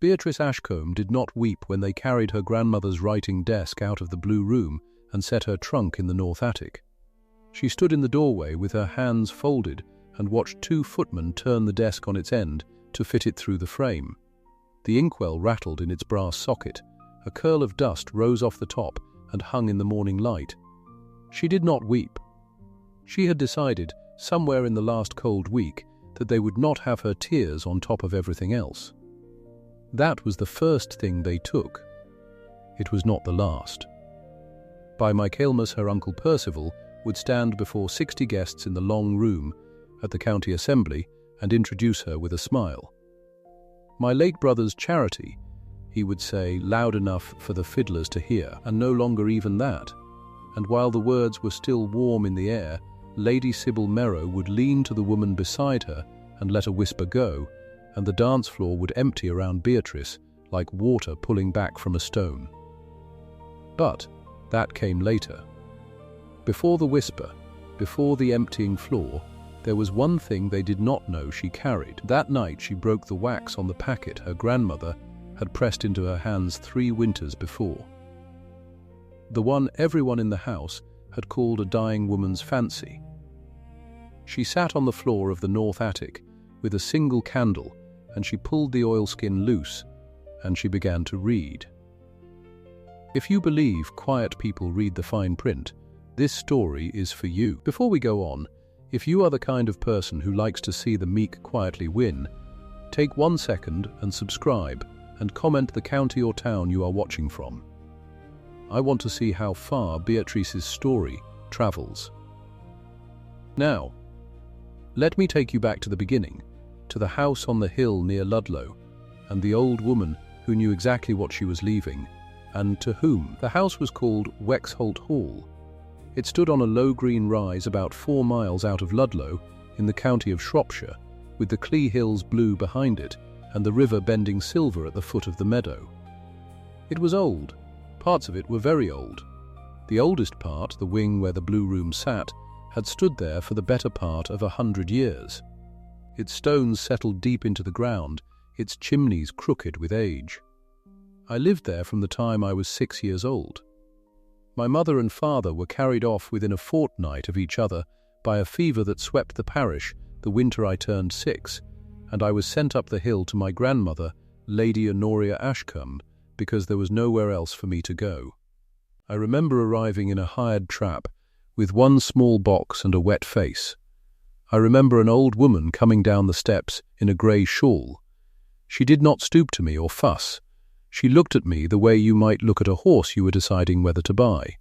Beatrice Ashcombe did not weep when they carried her grandmother's writing desk out of the blue room and set her trunk in the north attic. She stood in the doorway with her hands folded and watched 2 footmen turn the desk on its end to fit it through the frame. The inkwell rattled in its brass socket. A curl of dust rose off the top and hung in the morning light. She did not weep. She had decided, somewhere in the last cold week, that they would not have her tears on top of everything else. That was the first thing they took. It was not the last. By Michaelmas, her uncle Percival would stand before 60 guests in the long room at the county assembly and introduce her with a smile. "My late brother's charity," he would say, loud enough for the fiddlers to hear, and no longer even that. And while the words were still warm in the air, Lady Sybil Merrow would lean to the woman beside her and let a whisper go, and the dance floor would empty around Beatrice like water pulling back from a stone. But that came later. Before the whisper, before the emptying floor, there was one thing they did not know she carried. That night she broke the wax on the packet her grandmother had pressed into her hands 3 winters before. The one everyone in the house had called a dying woman's fancy. She sat on the floor of the north attic with a single candle, and she pulled the oilskin loose, and she began to read. If you believe quiet people read the fine print, this story is for you. Before we go on, if you are the kind of person who likes to see the meek quietly win, take 1 second and subscribe and comment the county or town you are watching from. I want to see how far Beatrice's story travels. Now, let me take you back to the beginning, to the house on the hill near Ludlow, and the old woman who knew exactly what she was leaving, and to whom. The house was called Wexholt Hall. It stood on a low green rise about 4 miles out of Ludlow in the county of Shropshire, with the Clee Hills blue behind it and the river bending silver at the foot of the meadow. It was old. Parts of it were very old. The oldest part, the wing where the blue room sat, had stood there for the better part of 100 years. Its stones settled deep into the ground, its chimneys crooked with age. I lived there from the time I was 6 years old. My mother and father were carried off within a fortnight of each other by a fever that swept the parish the winter I turned 6, and I was sent up the hill to my grandmother, Lady Honoria Ashcombe, because there was nowhere else for me to go. I remember arriving in a hired trap with 1 small box and a wet face. I remember an old woman coming down the steps in a grey shawl. She did not stoop to me or fuss. She looked at me the way you might look at a horse you were deciding whether to buy.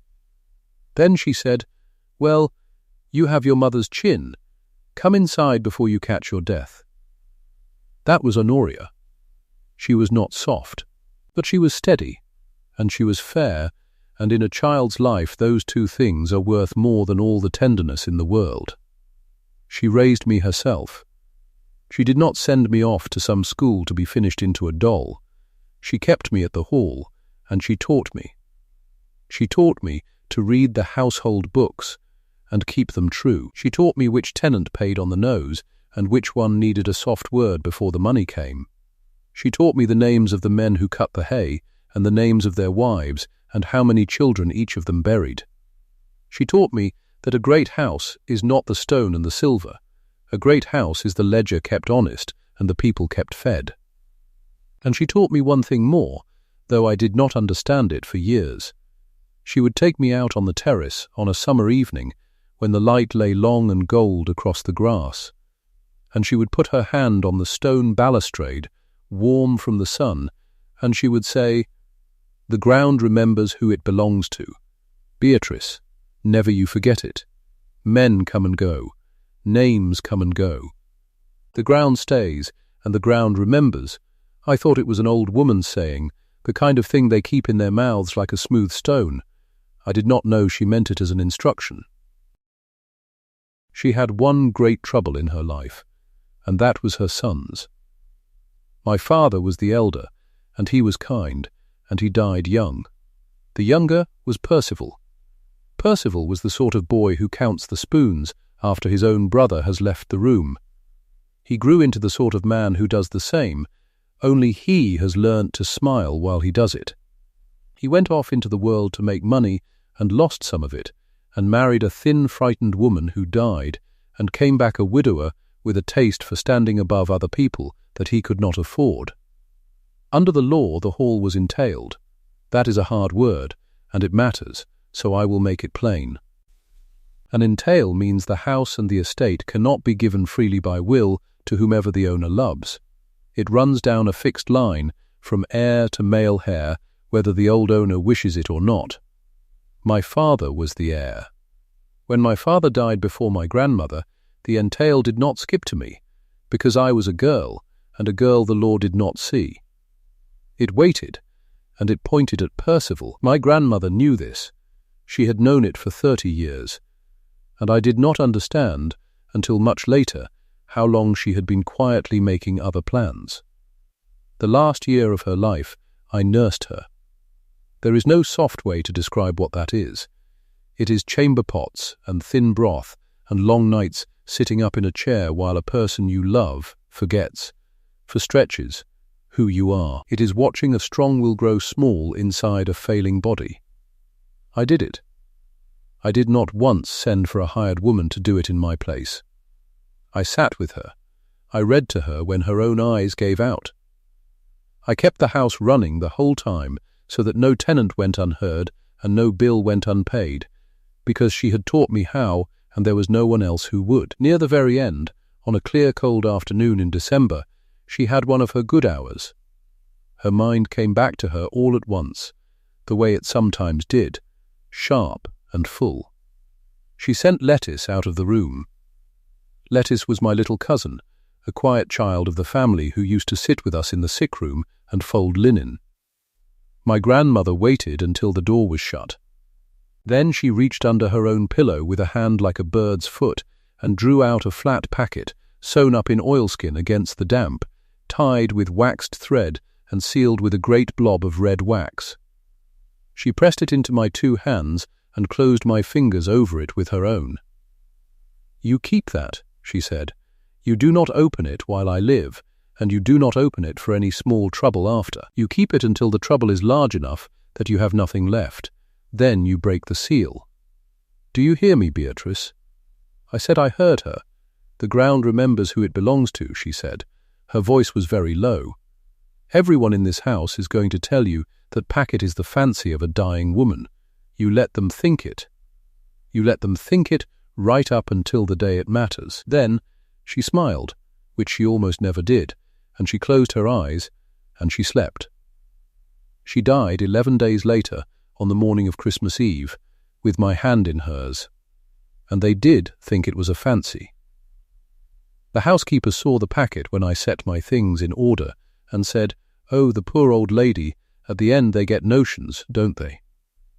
Then she said, "Well, you have your mother's chin. Come inside before you catch your death." That was Honoria. She was not soft, but she was steady, and she was fair, and in a child's life those 2 things are worth more than all the tenderness in the world. She raised me herself. She did not send me off to some school to be finished into a doll. She kept me at the hall, and she taught me. She taught me to read the household books and keep them true. She taught me which tenant paid on the nose and which one needed a soft word before the money came. She taught me the names of the men who cut the hay and the names of their wives and how many children each of them buried. She taught me that a great house is not the stone and the silver. A great house is the ledger kept honest and the people kept fed. And she taught me one thing more, though I did not understand it for years. She would take me out on the terrace on a summer evening when the light lay long and gold across the grass, and she would put her hand on the stone balustrade, warm from the sun, and she would say, "The ground remembers who it belongs to. Beatrice, never you forget it. Men come and go. Names come and go. The ground stays, and the ground remembers." I thought it was an old woman's saying, the kind of thing they keep in their mouths like a smooth stone. I did not know she meant it as an instruction. She had one great trouble in her life, and that was her sons. My father was the elder, and he was kind, and he died young. The younger was Percival. Percival was the sort of boy who counts the spoons after his own brother has left the room. He grew into the sort of man who does the same, Only he has learnt to smile while he does it. He went off into the world to make money and lost some of it, and married a thin, frightened woman who died, and came back a widower with a taste for standing above other people that he could not afford. Under the law, the hall was entailed. That is a hard word, and it matters, so I will make it plain. An entail means the house and the estate cannot be given freely by will to whomever the owner loves. It runs down a fixed line from heir to male heir, whether the old owner wishes it or not. My father was the heir. When my father died before my grandmother, the entail did not skip to me, because I was a girl, and a girl the law did not see. It waited, and it pointed at Percival. My grandmother knew this. She had known it for 30 years, and I did not understand, until much later, how long she had been quietly making other plans. The last year of her life, I nursed her. There is no soft way to describe what that is. It is chamber pots and thin broth and long nights sitting up in a chair while a person you love forgets, for stretches, who you are. It is watching a strong will grow small inside a failing body. I did it. I did not once send for a hired woman to do it in my place. I sat with her. I read to her when her own eyes gave out. I kept the house running the whole time so that no tenant went unheard and no bill went unpaid, because she had taught me how, and there was no one else who would. Near the very end, on a clear cold afternoon in December, she had one of her good hours. Her mind came back to her all at once, the way it sometimes did, sharp and full. She sent Lettice out of the room. Lettice was my little cousin, a quiet child of the family who used to sit with us in the sick room and fold linen. My grandmother waited until the door was shut. Then she reached under her own pillow with a hand like a bird's foot and drew out a flat packet sewn up in oilskin against the damp, tied with waxed thread and sealed with a great blob of red wax. She pressed it into my 2 hands and closed my fingers over it with her own. "You keep that," she said. "You do not open it while I live, and you do not open it for any small trouble after. You keep it until the trouble is large enough that you have nothing left. Then you break the seal. Do you hear me, Beatrice?" I said I heard her. "The ground remembers who it belongs to," she said. Her voice was very low. "Everyone in this house is going to tell you that packet is the fancy of a dying woman. You let them think it. You let them think it right up until the day it matters. Then," she smiled, which she almost never did, and she closed her eyes, and she slept. She died 11 days later, on the morning of Christmas Eve, with my hand in hers, and they did think it was a fancy. The housekeeper saw the packet when I set my things in order and said, "Oh, the poor old lady, at the end they get notions, don't they?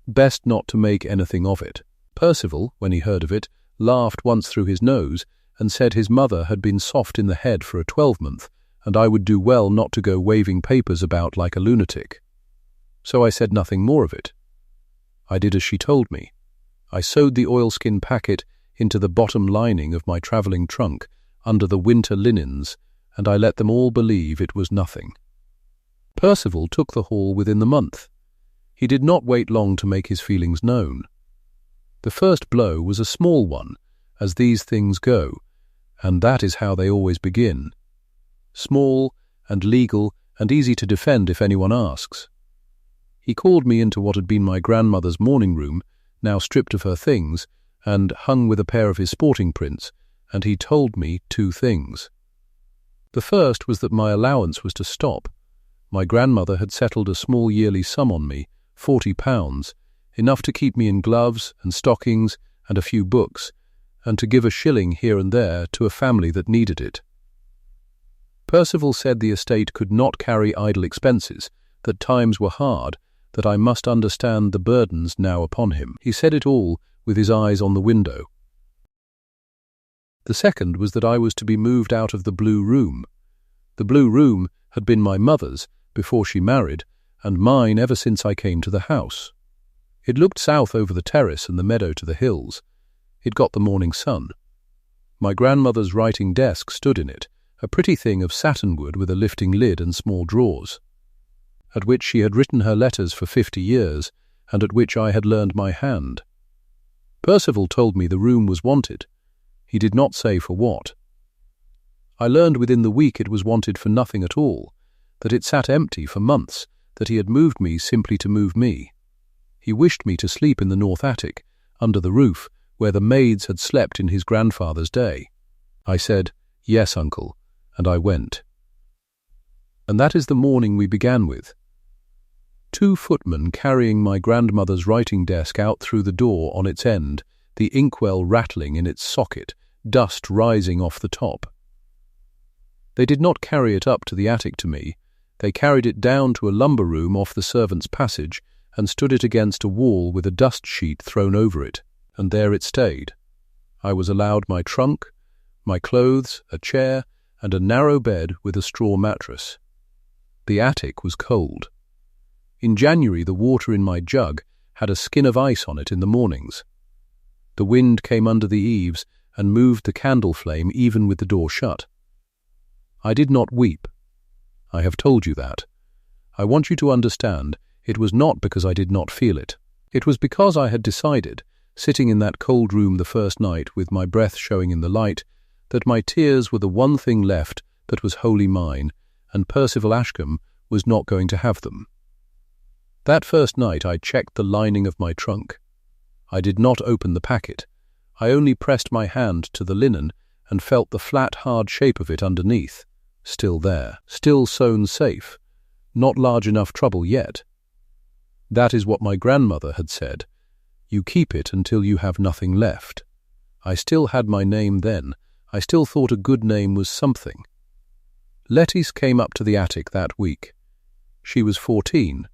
Best not to make anything of it." Percival, when he heard of it, laughed once through his nose and said his mother had been soft in the head for a 12-month, and I would do well not to go waving papers about like a lunatic. So I said nothing more of it. I did as she told me. I sewed the oilskin packet into the bottom lining of my travelling trunk under the winter linens, and I let them all believe it was nothing. Percival took the hall within the month. He did not wait long to make his feelings known. The first blow was a small one, as these things go, and that is how they always begin. Small and legal and easy to defend if anyone asks. He called me into what had been my grandmother's morning room, now stripped of her things, and hung with a pair of his sporting prints, and he told me 2 things. The first was that my allowance was to stop. My grandmother had settled a small yearly sum on me, £40, enough to keep me in gloves and stockings and a few books, and to give a shilling here and there to a family that needed it. Percival said the estate could not carry idle expenses, that times were hard, that I must understand the burdens now upon him. He said it all with his eyes on the window. The second was that I was to be moved out of the Blue Room. The Blue Room had been my mother's before she married, and mine ever since I came to the house. It looked south over the terrace and the meadow to the hills. It got the morning sun. My grandmother's writing desk stood in it, a pretty thing of satinwood with a lifting lid and small drawers, at which she had written her letters for 50 years, and at which I had learned my hand. Percival told me the room was wanted. He did not say for what. I learned within the week it was wanted for nothing at all, that it sat empty for months, that he had moved me simply to move me. He wished me to sleep in the north attic, under the roof, where the maids had slept in his grandfather's day. I said, "Yes, uncle," and I went. And that is the morning we began with. 2 footmen carrying my grandmother's writing desk out through the door on its end, the inkwell rattling in its socket, dust rising off the top. They did not carry it up to the attic to me. They carried it down to a lumber room off the servants' passage and stood it against a wall with a dust sheet thrown over it, and there it stayed. I was allowed my trunk, my clothes, a chair, and a narrow bed with a straw mattress. The attic was cold. In January, the water in my jug had a skin of ice on it in the mornings. The wind came under the eaves and moved the candle flame even with the door shut. I did not weep. I have told you that. I want you to understand, it was not because I did not feel it. It was because I had decided, sitting in that cold room the first night with my breath showing in the light, that my tears were the one thing left that was wholly mine, and Percival Ashcombe was not going to have them. That first night I checked the lining of my trunk. I did not open the packet. I only pressed my hand to the linen and felt the flat, hard shape of it underneath. Still there, still sewn safe, not large enough trouble yet. That is what my grandmother had said. You keep it until you have nothing left. I still had my name then. I still thought a good name was something. Lettice came up to the attic that week. She was 14.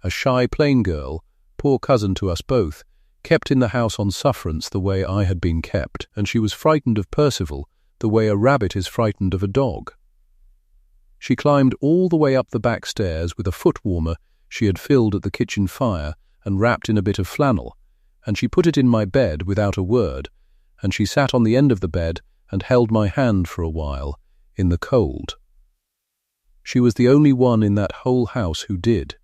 A shy, plain girl, poor cousin to us both, kept in the house on sufferance the way I had been kept, and she was frightened of Percival the way a rabbit is frightened of a dog. She climbed all the way up the back stairs with a foot-warmer she had filled at the kitchen fire and wrapped in a bit of flannel, and she put it in my bed without a word, and she sat on the end of the bed and held my hand for a while, in the cold. She was the only one in that whole house who did.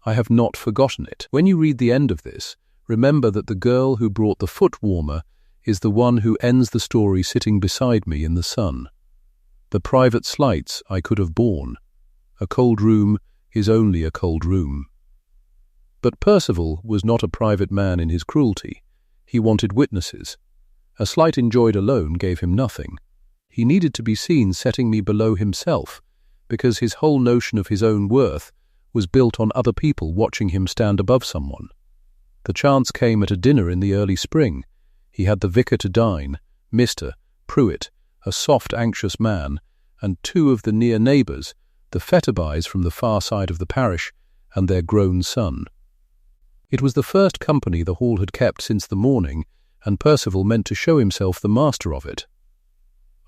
I have not forgotten it. When you read the end of this, remember that the girl who brought the foot-warmer is the one who ends the story sitting beside me in the sun. The private slights I could have borne. A cold room is only a cold room. But Percival was not a private man in his cruelty. He wanted witnesses. A slight enjoyed alone gave him nothing. He needed to be seen setting me below himself, because his whole notion of his own worth was built on other people watching him stand above someone. The chance came at a dinner in the early spring. He had the vicar to dine, Mr. Pruitt, a soft, anxious man, and 2 of the near neighbours, the Fetterbys from the far side of the parish, and their grown son. It was the first company the hall had kept since the morning, and Percival meant to show himself the master of it.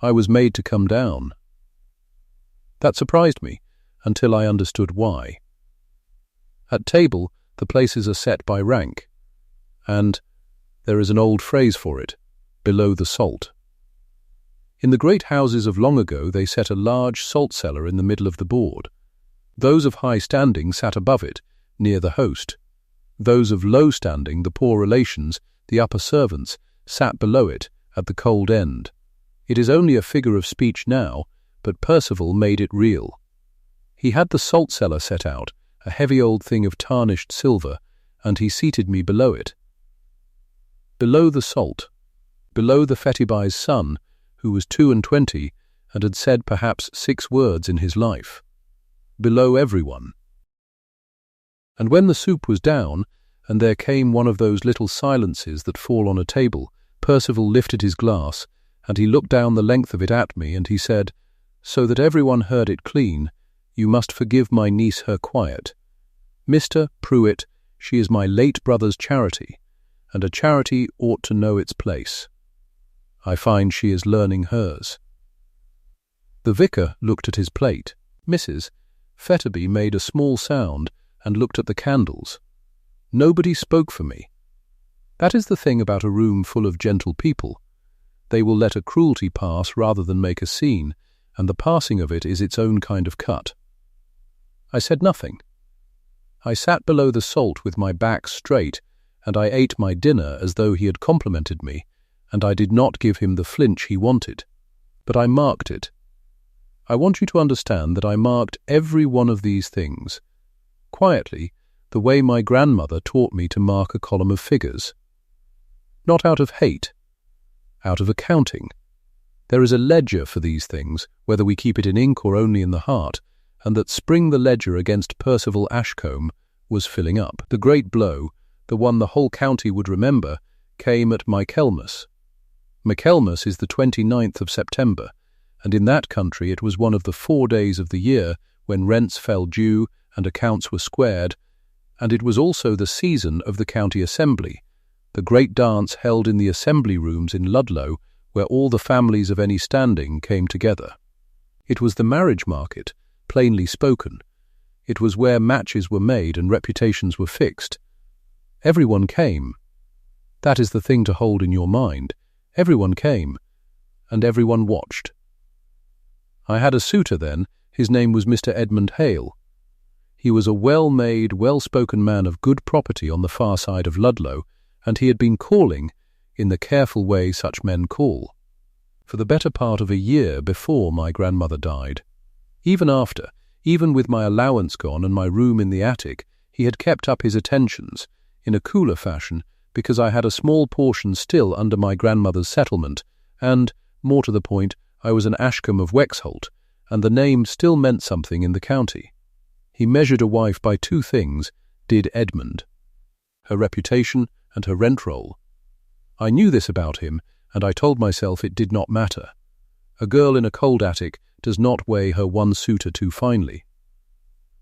I was made to come down. That surprised me, until I understood why. At table, the places are set by rank, and there is an old phrase for it, below the salt. In the great houses of long ago they set a large salt cellar in the middle of the board. Those of high standing sat above it, near the host. Those of low standing, the poor relations, the upper servants, sat below it, at the cold end. It is only a figure of speech now, but Percival made it real. He had the salt cellar set out, a heavy old thing of tarnished silver, and he seated me below it. Below the salt, below the Fetteby's son, who was 22 and had said perhaps 6 words in his life. Below everyone. And when the soup was down, and there came one of those little silences that fall on a table, Percival lifted his glass, and he looked down the length of it at me, and he said, so that everyone heard it clean, you must forgive my niece her quiet. Mr. Pruitt, she is my late brother's charity, and a charity ought to know its place. I find she is learning hers. The vicar looked at his plate. Mrs. Fetterby made a small sound and looked at the candles. Nobody spoke for me. That is the thing about a room full of gentle people. They will let a cruelty pass rather than make a scene, and the passing of it is its own kind of cut. I said nothing. I sat below the salt with my back straight, and I ate my dinner as though he had complimented me, and I did not give him the flinch he wanted. But I marked it. I want you to understand that I marked every one of these things, quietly, the way my grandmother taught me to mark a column of figures. Not out of hate, out of accounting. There is a ledger for these things, whether we keep it in ink or only in the heart, and that spring the ledger against Percival Ashcombe was filling up. The great blow, the one the whole county would remember, came at Michaelmas. Michaelmas is the 29th of September, and in that country it was one of the 4 days of the year when rents fell due and accounts were squared, and it was also the season of the county assembly, the great dance held in the assembly rooms in Ludlow, where all the families of any standing came together. It was the marriage market, plainly spoken. It was where matches were made and reputations were fixed. Everyone came. That is the thing to hold in your mind. Everyone came, and everyone watched. I had a suitor then. His name was Mr. Edmund Hale. He was a well-made, well-spoken man of good property on the far side of Ludlow, and he had been calling, in the careful way such men call, for the better part of a year before my grandmother died. Even after, even with my allowance gone and my room in the attic, he had kept up his attentions, in a cooler fashion, because I had a small portion still under my grandmother's settlement, and, more to the point, I was an Ashcombe of Wexholt, and the name still meant something in the county. He measured a wife by 2 things, did Edmund: her reputation and her rent roll. I knew this about him, and I told myself it did not matter. A girl in a cold attic does not weigh her one suitor too finely.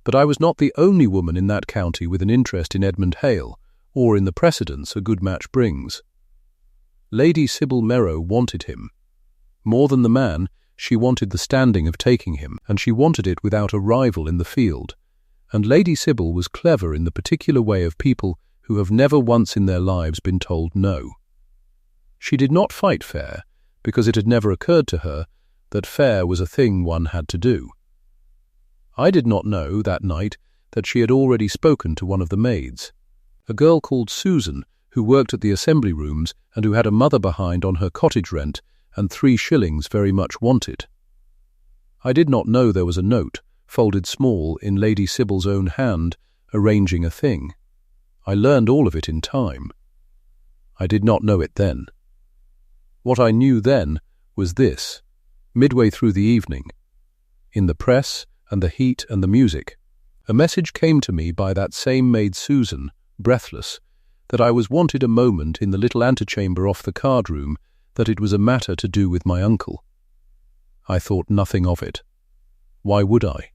But I was not the only woman in that county with an interest in Edmund Hale, or in the precedence a good match brings. Lady Sybil Merrow wanted him. More than the man, she wanted the standing of taking him, and she wanted it without a rival in the field. And Lady Sybil was clever in the particular way of people who have never once in their lives been told no. She did not fight fair, because it had never occurred to her that fair was a thing one had to do. I did not know, that night, that she had already spoken to one of the maids, a girl called Susan, who worked at the assembly rooms and who had a mother behind on her cottage rent and 3 shillings very much wanted. I did not know there was a note, folded small, in Lady Sybil's own hand, arranging a thing. I learned all of it in time. I did not know it then. What I knew then was this: midway through the evening, in the press and the heat and the music, a message came to me by that same maid Susan, breathless, that I was wanted a moment in the little antechamber off the card-room, that it was a matter to do with my uncle. I thought nothing of it. Why would I?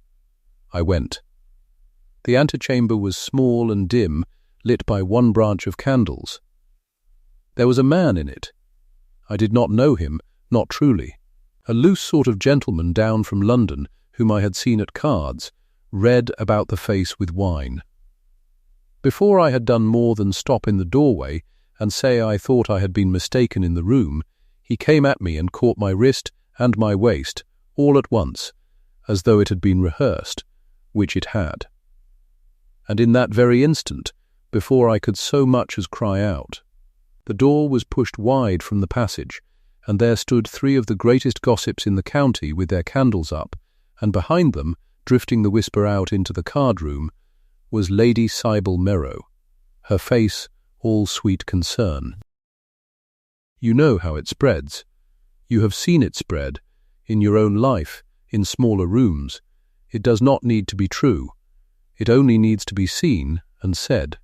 I went. The antechamber was small and dim, lit by 1 branch of candles. There was a man in it. I did not know him, not truly. A loose sort of gentleman down from London, whom I had seen at cards, red about the face with wine. Before I had done more than stop in the doorway and say I thought I had been mistaken in the room, he came at me and caught my wrist and my waist, all at once, as though it had been rehearsed, which it had. And in that very instant, before I could so much as cry out, the door was pushed wide from the passage, and there stood 3 of the greatest gossips in the county with their candles up, and behind them, drifting the whisper out into the card-room, was Lady Sybil Merrow, her face all sweet concern. You know how it spreads. You have seen it spread, in your own life, in smaller rooms. It does not need to be true. It only needs to be seen and said.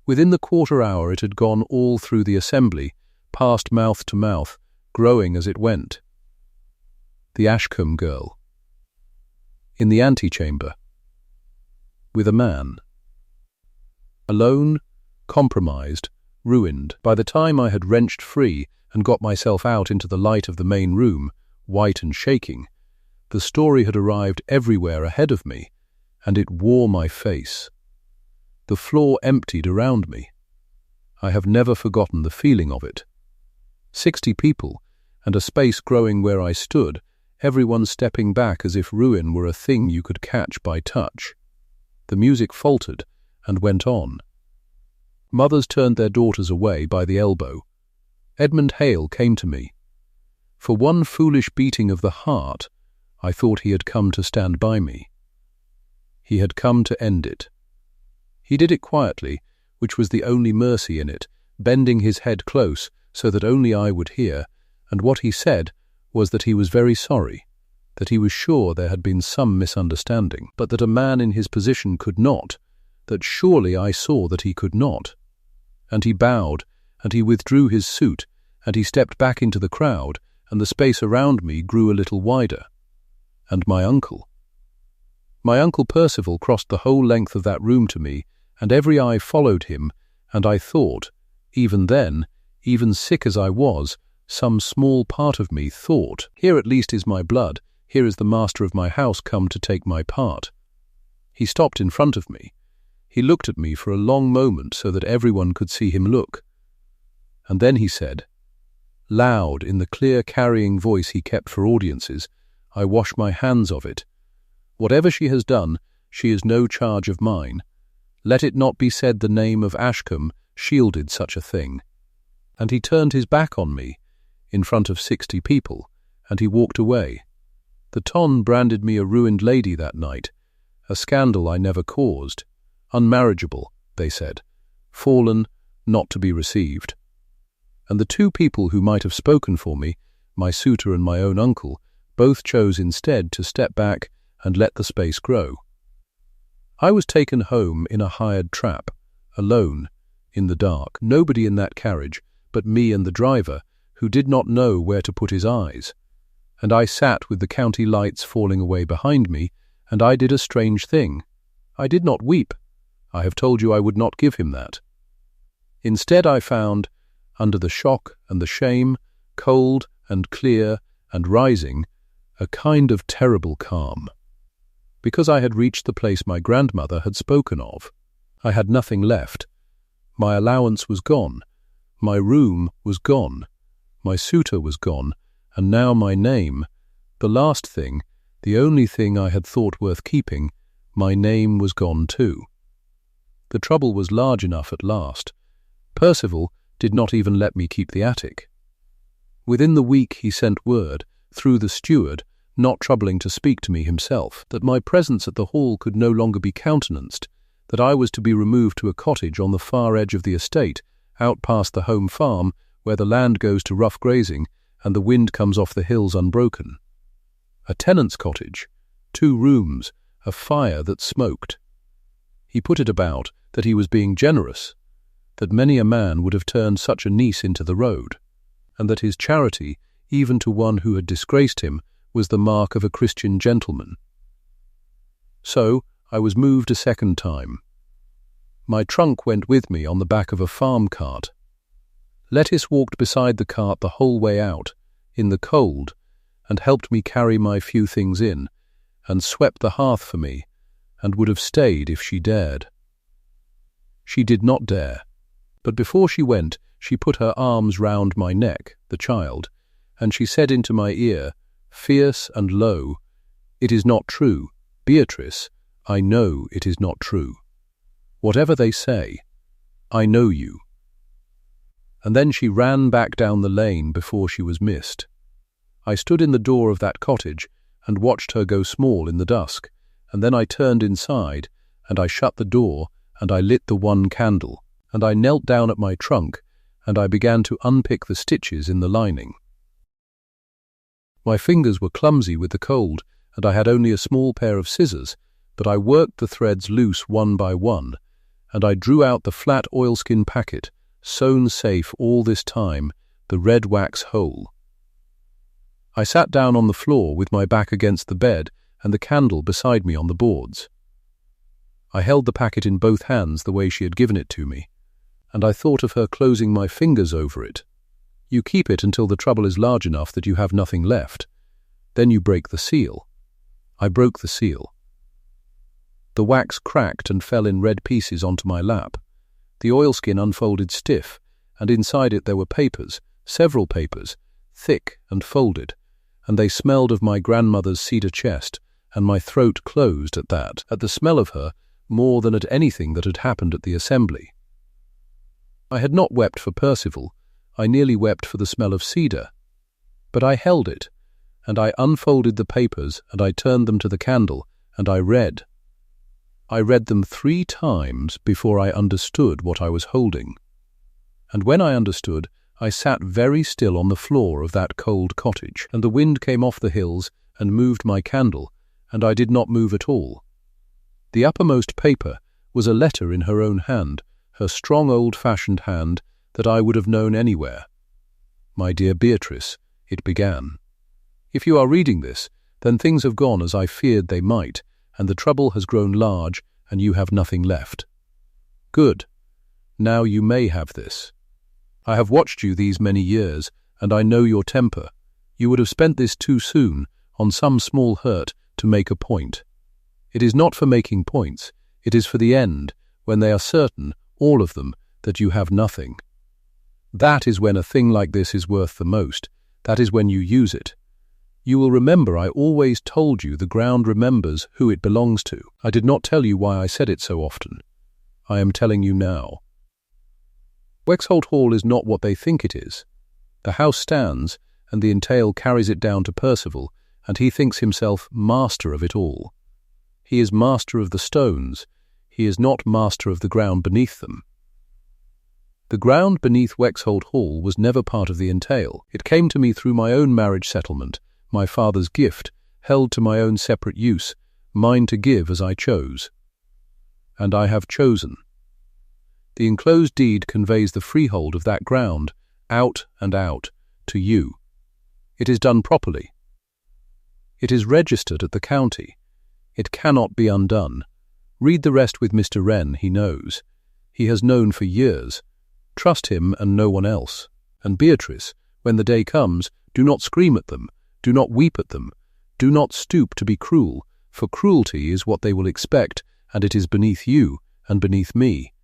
Within the quarter hour it had gone all through the assembly, passed mouth to mouth, growing as it went. The Ashcombe girl. In the antechamber. With a man. Alone, compromised, ruined. By the time I had wrenched free and got myself out into the light of the main room, white and shaking, the story had arrived everywhere ahead of me, and it wore my face. The floor emptied around me. I have never forgotten the feeling of it. 60 people, and a space growing where I stood, everyone stepping back as if ruin were a thing you could catch by touch. The music faltered and went on. Mothers turned their daughters away by the elbow. Edmund Hale came to me. For one foolish beating of the heart, I thought he had come to stand by me. He had come to end it. He did it quietly, which was the only mercy in it, bending his head close so that only I would hear, and what he said was that he was very sorry, that he was sure there had been some misunderstanding, but that a man in his position could not, that surely I saw that he could not. And he bowed, and he withdrew his suit, and he stepped back into the crowd, and the space around me grew a little wider. And my uncle. My Uncle Percival crossed the whole length of that room to me, and every eye followed him, and I thought, even then, even sick as I was, some small part of me thought, here at least is my blood, here is the master of my house come to take my part. He stopped in front of me. He looked at me for a long moment so that everyone could see him look. And then he said, loud in the clear carrying voice he kept for audiences, I wash my hands of it. Whatever she has done, she is no charge of mine. Let it not be said the name of Ashcombe shielded such a thing. And he turned his back on me, in front of 60 people, and he walked away. The Ton branded me a ruined lady that night, a scandal I never caused, unmarriageable, they said, fallen, not to be received. And the two people who might have spoken for me, my suitor and my own uncle, both chose instead to step back and let the space grow. I was taken home in a hired trap, alone, in the dark, nobody in that carriage but me and the driver, who did not know where to put his eyes. And I sat with the county lights falling away behind me, and I did a strange thing. I did not weep. I have told you I would not give him that. Instead I found, under the shock and the shame, cold and clear and rising, a kind of terrible calm. Because I had reached the place my grandmother had spoken of. I had nothing left. My allowance was gone. My room was gone. My suitor was gone. And now my name, the last thing, the only thing I had thought worth keeping, my name was gone too. The trouble was large enough at last. Percival did not even let me keep the attic. Within the week he sent word, through the steward, not troubling to speak to me himself, that my presence at the hall could no longer be countenanced, that I was to be removed to a cottage on the far edge of the estate, out past the home farm, where the land goes to rough grazing, and the wind comes off the hills unbroken. A tenant's cottage, 2 rooms, a fire that smoked. He put it about that he was being generous, that many a man would have turned such a niece into the road, and that his charity, even to one who had disgraced him, was the mark of a Christian gentleman. So I was moved a second time. My trunk went with me on the back of a farm cart. Lettice walked beside the cart the whole way out, in the cold, and helped me carry my few things in, and swept the hearth for me, and would have stayed if she dared. She did not dare, but before she went, she put her arms round my neck, the child, and she said into my ear, fierce and low, "It is not true, Beatrice, I know it is not true. Whatever they say, I know you." And then she ran back down the lane before she was missed. I stood in the door of that cottage and watched her go small in the dusk, and then I turned inside, and I shut the door, and I lit the one candle, and I knelt down at my trunk, and I began to unpick the stitches in the lining. My fingers were clumsy with the cold, and I had only a small pair of scissors, but I worked the threads loose one by one, and I drew out the flat oilskin packet, sewn safe all this time, the red wax hole. I sat down on the floor with my back against the bed and the candle beside me on the boards. I held the packet in both hands the way she had given it to me, and I thought of her closing my fingers over it. You keep it until the trouble is large enough that you have nothing left. Then you break the seal. I broke the seal. The wax cracked and fell in red pieces onto my lap. The oilskin unfolded stiff, and inside it there were papers, several papers, thick and folded, and they smelled of my grandmother's cedar chest, and my throat closed at that, at the smell of her, more than at anything that had happened at the assembly. I had not wept for Percival, I nearly wept for the smell of cedar. But I held it, and I unfolded the papers, and I turned them to the candle, and I read. I read them 3 times before I understood what I was holding. And when I understood, I sat very still on the floor of that cold cottage, and the wind came off the hills and moved my candle, and I did not move at all. The uppermost paper was a letter in her own hand, her strong old-fashioned hand that I would have known anywhere. "My dear Beatrice," it began. "If you are reading this, then things have gone as I feared they might, and the trouble has grown large, and you have nothing left. Good. Now you may have this. I have watched you these many years, and I know your temper. You would have spent this too soon, on some small hurt, to make a point. It is not for making points, it is for the end, when they are certain, all of them, that you have nothing. That is when a thing like this is worth the most. That is when you use it. You will remember I always told you the ground remembers who it belongs to. I did not tell you why I said it so often. I am telling you now. Wexhold Hall is not what they think it is. The house stands, and the entail carries it down to Percival, and he thinks himself master of it all. He is master of the stones. He is not master of the ground beneath them. The ground beneath Wexhold Hall was never part of the entail. It came to me through my own marriage settlement, my father's gift, held to my own separate use, mine to give as I chose. And I have chosen. The enclosed deed conveys the freehold of that ground, out and out, to you. It is done properly. It is registered at the county. It cannot be undone. Read the rest with Mr. Wren, he knows. He has known for years. Trust him and no one else. And Beatrice, when the day comes, do not scream at them, do not weep at them, do not stoop to be cruel, for cruelty is what they will expect, and it is beneath you and beneath me.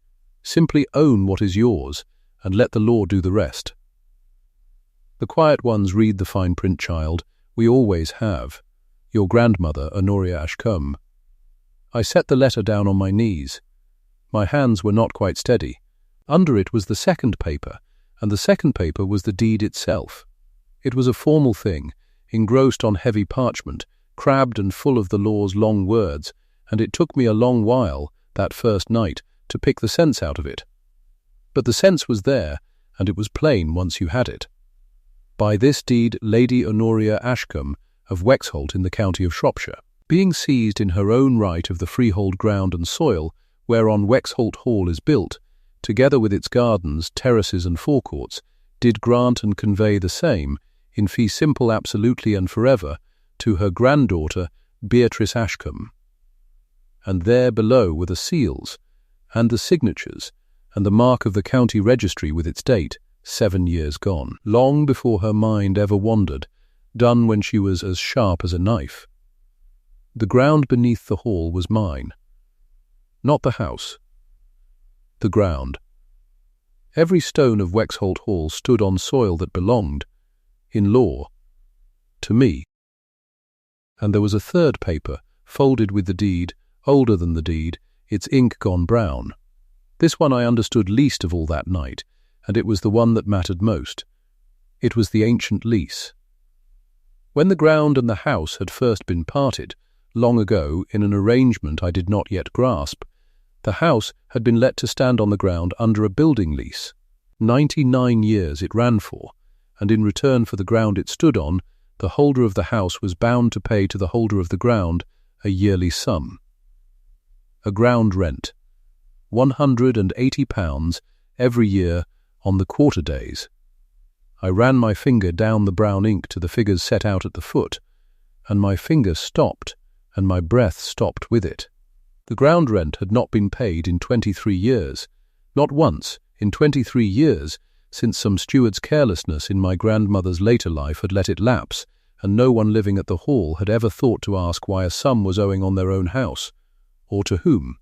Simply own what is yours, and let the law do the rest. The quiet ones read the fine print, child. We always have. Your grandmother, Honoria Ashcombe. I set the letter down on my knees. My hands were not quite steady. Under it was the second paper, and the second paper was the deed itself. It was a formal thing, engrossed on heavy parchment, crabbed and full of the law's long words, and it took me a long while, that first night, to pick the sense out of it. But the sense was there, and it was plain once you had it. By this deed Lady Honoria Ashcombe of Wexhold in the county of Shropshire, being seized in her own right of the freehold ground and soil whereon Wexhold Hall is built, together with its gardens, terraces and forecourts, did grant and convey the same, in fee simple absolutely and forever, to her granddaughter Beatrice Ashcombe. And there below were the seals, and the signatures, and the mark of the county registry with its date, 7 years gone, long before her mind ever wandered, done when she was as sharp as a knife. The ground beneath the hall was mine. Not the house. The ground. Every stone of Wexhold Hall stood on soil that belonged, in law, to me. And there was a third paper, folded with the deed, older than the deed, its ink gone brown. This one I understood least of all that night, and it was the one that mattered most. It was the ancient lease. When the ground and the house had first been parted, long ago, in an arrangement I did not yet grasp, the house had been let to stand on the ground under a building lease. 99 years it ran for, and in return for the ground it stood on, the holder of the house was bound to pay to the holder of the ground a yearly sum. A ground rent, £180 every year on the quarter days. I ran my finger down the brown ink to the figures set out at the foot, and my finger stopped, and my breath stopped with it. The ground rent had not been paid in 23 years, not once in 23 years, since some steward's carelessness in my grandmother's later life had let it lapse, and no one living at the hall had ever thought to ask why a sum was owing on their own house, or to whom.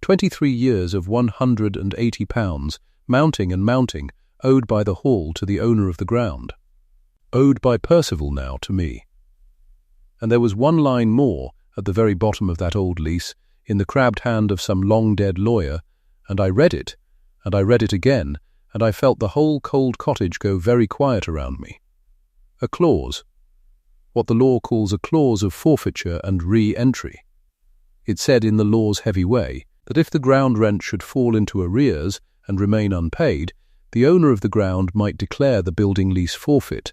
23 years of £180, mounting and mounting, owed by the hall to the owner of the ground. owed by Percival now to me. And there was one line more at the very bottom of that old lease, in the crabbed hand of some long-dead lawyer, and I read it, and I read it again, and I felt the whole cold cottage go very quiet around me. A clause. What the law calls a clause of forfeiture and re-entry. It said in the law's heavy way that if the ground rent should fall into arrears and remain unpaid, the owner of the ground might declare the building lease forfeit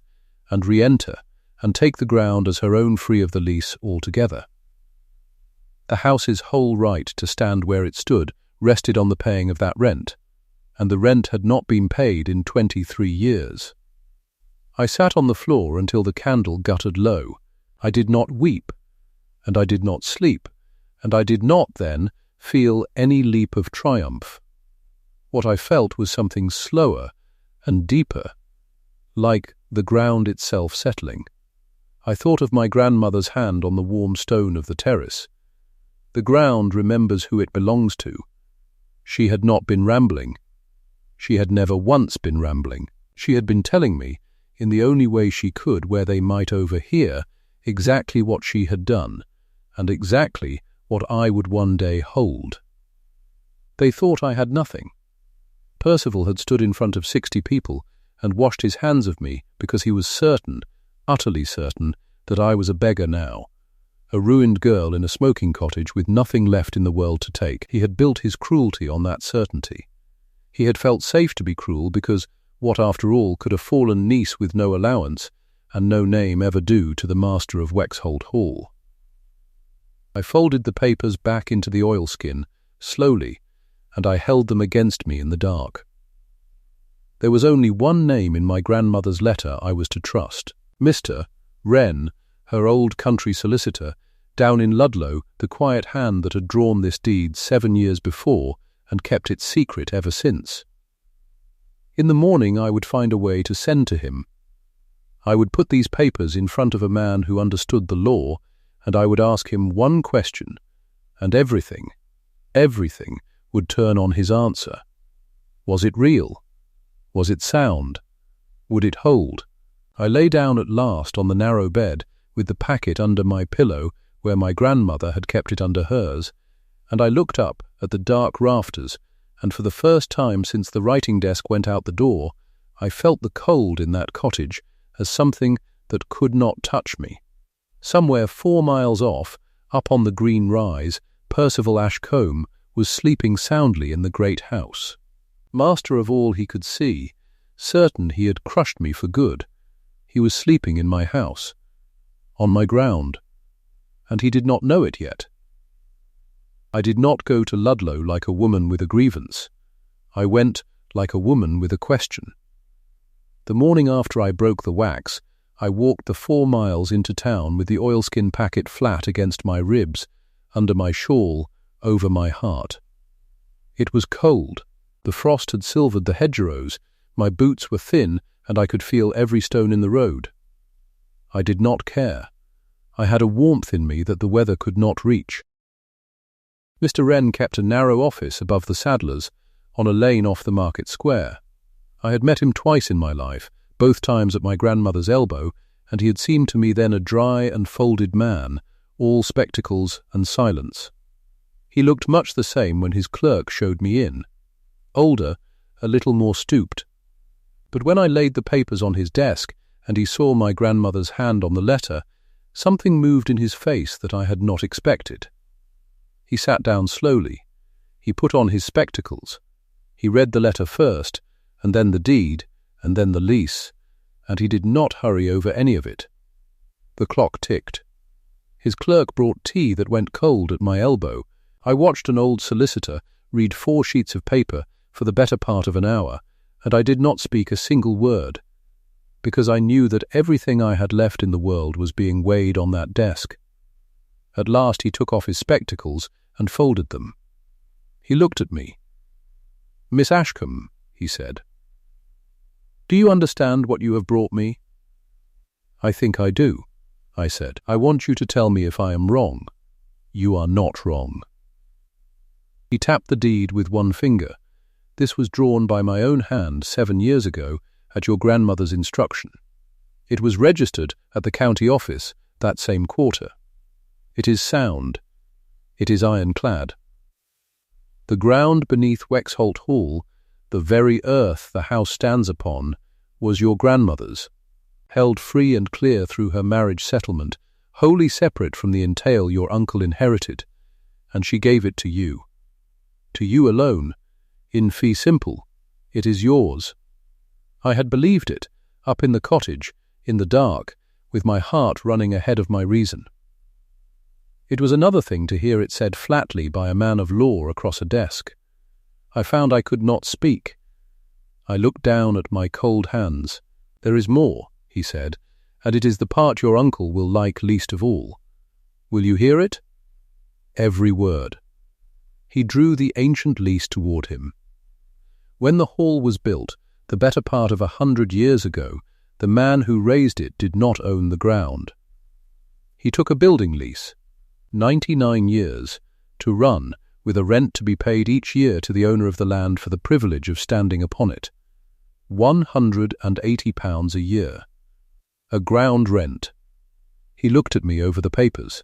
and re-enter and take the ground as her own free of the lease altogether. The house's whole right to stand where it stood rested on the paying of that rent, and the rent had not been paid in 23 years. I sat on the floor until the candle guttered low. I did not weep, and I did not sleep, and I did not then feel any leap of triumph. What I felt was something slower and deeper, like the ground itself settling. I thought of my grandmother's hand on the warm stone of the terrace. The ground remembers who it belongs to. She had not been rambling. She had never once been rambling. She had been telling me, in the only way she could where they might overhear, exactly what she had done, and exactly what I would one day hold. They thought I had nothing. Percival had stood in front of 60 people and washed his hands of me because he was certain, utterly certain, that I was a beggar now, a ruined girl in a smoking cottage with nothing left in the world to take. He had built his cruelty on that certainty. He had felt safe to be cruel because what, after all, could a fallen niece with no allowance and no name ever do to the master of Wexhold Hall? I folded the papers back into the oilskin, slowly, and I held them against me in the dark. There was only one name in my grandmother's letter I was to trust. Mr. Wren, her old country solicitor, down in Ludlow, the quiet hand that had drawn this deed 7 years before and kept it secret ever since. In the morning I would find a way to send to him. I would put these papers in front of a man who understood the law, and I would ask him one question, and everything would turn on his answer. Was it real? Was it sound? Would it hold? I lay down at last on the narrow bed with the packet under my pillow where my grandmother had kept it under hers, and I looked up at the dark rafters, and for the first time since the writing desk went out the door, I felt the cold in that cottage as something that could not touch me. Somewhere 4 miles off, up on the green rise, Percival Ashcombe was sleeping soundly in the great house. Master of all he could see, certain he had crushed me for good, he was sleeping in my house, on my ground, and he did not know it yet. I did not go to Ludlow like a woman with a grievance. I went like a woman with a question. The morning after I broke the wax, I walked the 4 miles into town with the oilskin packet flat against my ribs, under my shawl, over my heart. It was cold. The frost had silvered the hedgerows, my boots were thin, and I could feel every stone in the road. I did not care. I had a warmth in me that the weather could not reach. Mr. Wren kept a narrow office above the saddler's, on a lane off the market square. I had met him twice in my life, both times at my grandmother's elbow, and he had seemed to me then a dry and folded man, all spectacles and silence. He looked much the same when his clerk showed me in. Older, a little more stooped. But when I laid the papers on his desk and he saw my grandmother's hand on the letter, something moved in his face that I had not expected. He sat down slowly. He put on his spectacles. He read the letter first, and then the deed, and then the lease, and he did not hurry over any of it. The clock ticked. His clerk brought tea that went cold at my elbow. I watched an old solicitor read 4 sheets of paper for the better part of an hour, and I did not speak a single word, because I knew that everything I had left in the world was being weighed on that desk. At last he took off his spectacles and folded them. He looked at me. "Miss Ashcombe," he said, "do you understand what you have brought me?" "I think I do," I said. "I want you to tell me if I am wrong." "You are not wrong." He tapped the deed with one finger. "This was drawn by my own hand 7 years ago at your grandmother's instruction." It was registered at the county office that same quarter. It is sound. It is ironclad. The ground beneath Wexholt Hall, the very earth the house stands upon, was your grandmother's, held free and clear through her marriage settlement, wholly separate from the entail your uncle inherited, and she gave it to you. To you alone, in fee simple. It is yours. I had believed it, up in the cottage, in the dark, with my heart running ahead of my reason. It was another thing to hear it said flatly by a man of law across a desk. I found I could not speak. I looked down at my cold hands. "There is more," he said, "and it is the part your uncle will like least of all. Will you hear it?" Every word. He drew the ancient lease toward him. When the hall was built, the better part of 100 years ago, the man who raised it did not own the ground. He took a building lease, 99 years, to run, with a rent to be paid each year to the owner of the land for the privilege of standing upon it. £180 a year. A ground rent. He looked at me over the papers.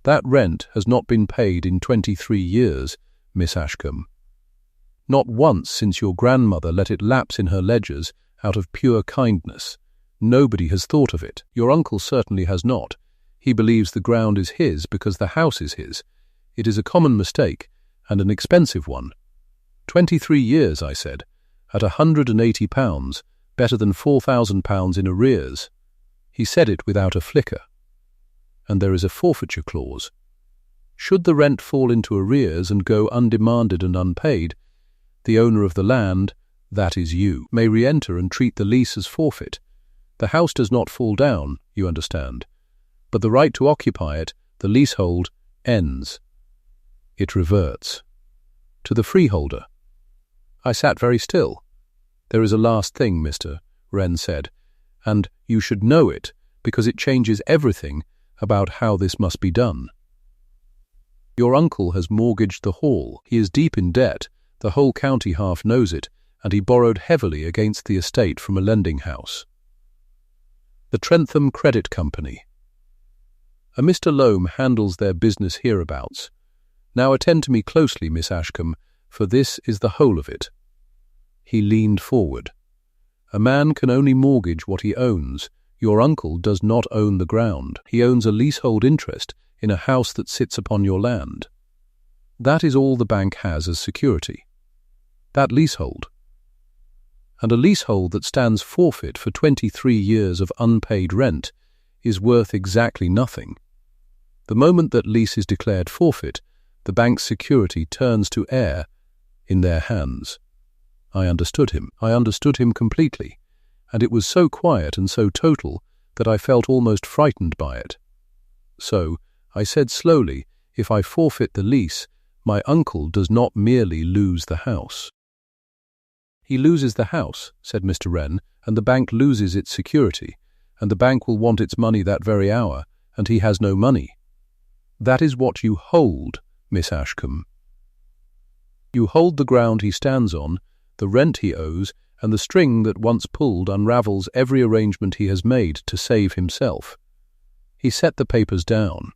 That rent has not been paid in 23 years, Miss Ashcombe. Not once since your grandmother let it lapse in her ledgers out of pure kindness. Nobody has thought of it. Your uncle certainly has not. He believes the ground is his because the house is his. It is a common mistake, and an expensive one. 23 years, I said, at £180, better than £4,000 in arrears. He said it without a flicker. And there is a forfeiture clause. Should the rent fall into arrears and go undemanded and unpaid, the owner of the land, that is you, may re-enter and treat the lease as forfeit. The house does not fall down, you understand, but the right to occupy it, the leasehold, ends. It reverts to the freeholder. I sat very still. "There is a last thing, Mr. Wren said, and you should know it because it changes everything about how this must be done. Your uncle has mortgaged the hall. He is deep in debt. The whole county half knows it, and he borrowed heavily against the estate from a lending house. The Trentham Credit Company. A Mr. Loam handles their business hereabouts. Now attend to me closely, Miss Ashcombe, for this is the whole of it." He leaned forward. "A man can only mortgage what he owns. Your uncle does not own the ground. He owns a leasehold interest in a house that sits upon your land. That is all the bank has as security. That leasehold. And a leasehold that stands forfeit for 23 years of unpaid rent is worth exactly nothing. The moment that lease is declared forfeit, the bank's security turns to air in their hands." I understood him. I understood him completely, and it was so quiet and so total that I felt almost frightened by it. "So," I said slowly, "if I forfeit the lease, my uncle does not merely lose the house." "He loses the house," said Mr. Wren, "and the bank loses its security, and the bank will want its money that very hour, and he has no money. That is what you hold, Miss Ashcombe. You hold the ground he stands on, the rent he owes, and the string that once pulled unravels every arrangement he has made to save himself." He set the papers down.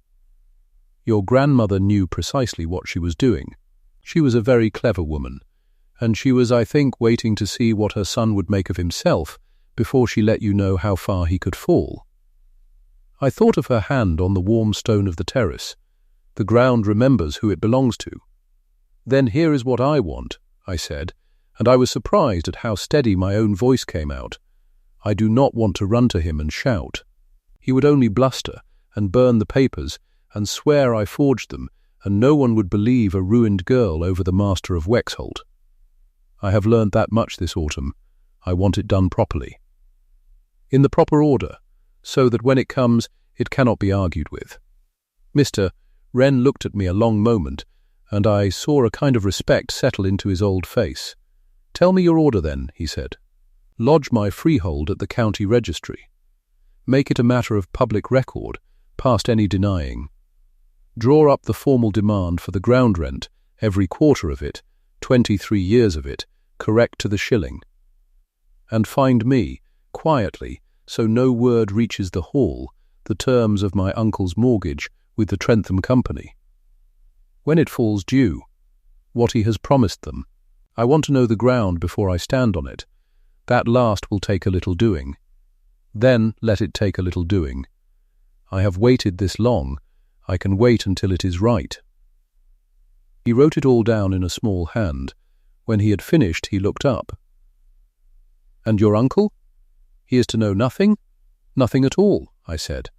"Your grandmother knew precisely what she was doing. She was a very clever woman, and she was, I think, waiting to see what her son would make of himself before she let you know how far he could fall. I thought of her hand on the warm stone of the terrace. The ground remembers who it belongs to. Then here is what I want," I said, and I was surprised at how steady my own voice came out. "I do not want to run to him and shout. He would only bluster and burn the papers and swear I forged them, and no one would believe a ruined girl over the master of Wexholt. I have learned that much this autumn. I want it done properly. In the proper order, so that when it comes, it cannot be argued with." Mr. Wren looked at me a long moment, and I saw a kind of respect settle into his old face. "Tell me your order then," he said. "Lodge my freehold at the county registry. Make it a matter of public record, past any denying. Draw up the formal demand for the ground rent, every quarter of it, 23 years of it, correct to the shilling. And find me, quietly, so no word reaches the hall, the terms of my uncle's mortgage with the Trentham Company. When it falls due, what he has promised them. I want to know the ground before I stand on it. That last will take a little doing. Then let it take a little doing. I have waited this long, I can wait until it is right. He wrote it all down in a small hand. When he had finished, he looked up. And your uncle? He is to know nothing? Nothing at all, I said.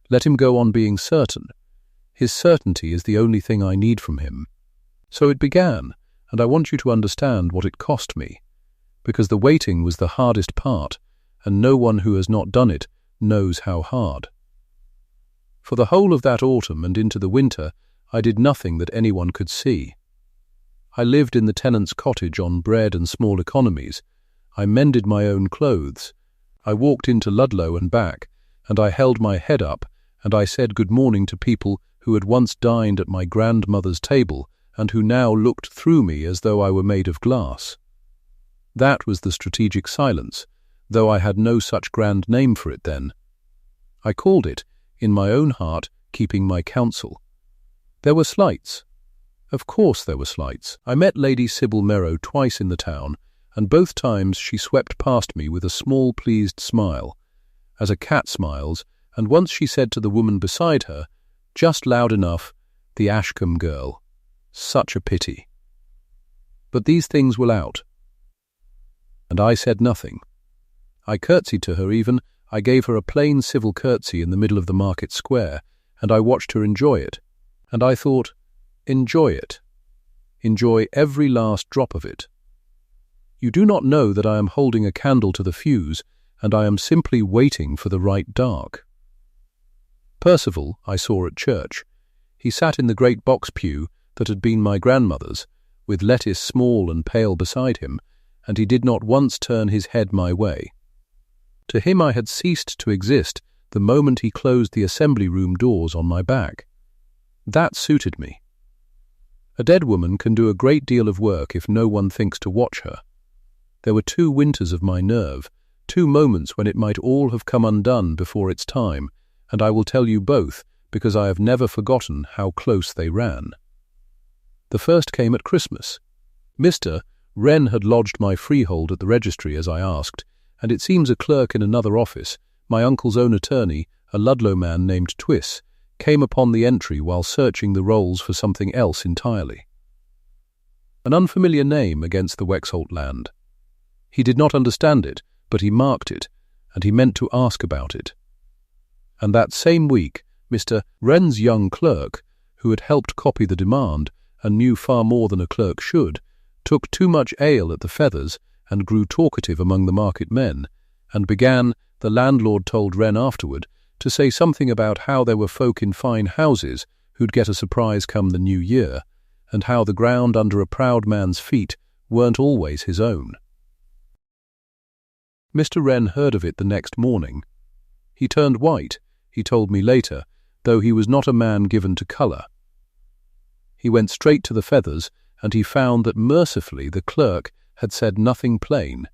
Let him go on being certain. His certainty is the only thing I need from him. So it began, and I want you to understand what it cost me, because the waiting was the hardest part, and no one who has not done it knows how hard. For the whole of that autumn and into the winter, I did nothing that anyone could see. I lived in the tenant's cottage on bread and small economies. I mended my own clothes. I walked into Ludlow and back, and I held my head up, and I said good morning to people who had once dined at my grandmother's table and who now looked through me as though I were made of glass. That was the strategic silence, though I had no such grand name for it then. I called it, in my own heart, keeping my counsel. There were slights. Of course there were slights. I met Lady Sybil Merrow twice in the town, and both times she swept past me with a small pleased smile, as a cat smiles, and once she said to the woman beside her, just loud enough, "The Ashcombe girl. Such a pity." But these things will out. And I said nothing. I curtsied to her even. I gave her a plain civil curtsy in the middle of the market square, and I watched her enjoy it. And I thought, enjoy it. Enjoy every last drop of it. You do not know that I am holding a candle to the fuse, and I am simply waiting for the right dark. Percival I saw at church. He sat in the great box pew that had been my grandmother's, with Lettice small and pale beside him, and he did not once turn his head my way. To him I had ceased to exist the moment he closed the assembly-room doors on my back. That suited me. A dead woman can do a great deal of work if no one thinks to watch her. There were 2 winters of my nerve, 2 moments when it might all have come undone before its time, and I will tell you both because I have never forgotten how close they ran. The first came at Christmas. Mr. Wren had lodged my freehold at the registry as I asked, and it seems a clerk in another office, my uncle's own attorney, a Ludlow man named Twiss, came upon the entry while searching the rolls for something else entirely. An unfamiliar name against the Wexholt land. He did not understand it, but he marked it, and he meant to ask about it. And that same week, Mr. Wren's young clerk, who had helped copy the demand and knew far more than a clerk should, took too much ale at the Feathers and grew talkative among the market men, and began, the landlord told Wren afterward, to say something about how there were folk in fine houses who'd get a surprise come the new year, and how the ground under a proud man's feet weren't always his own. Mr. Wren heard of it the next morning. He turned white, he told me later, though he was not a man given to colour. He went straight to the Feathers, and he found that mercifully the clerk had said nothing plain,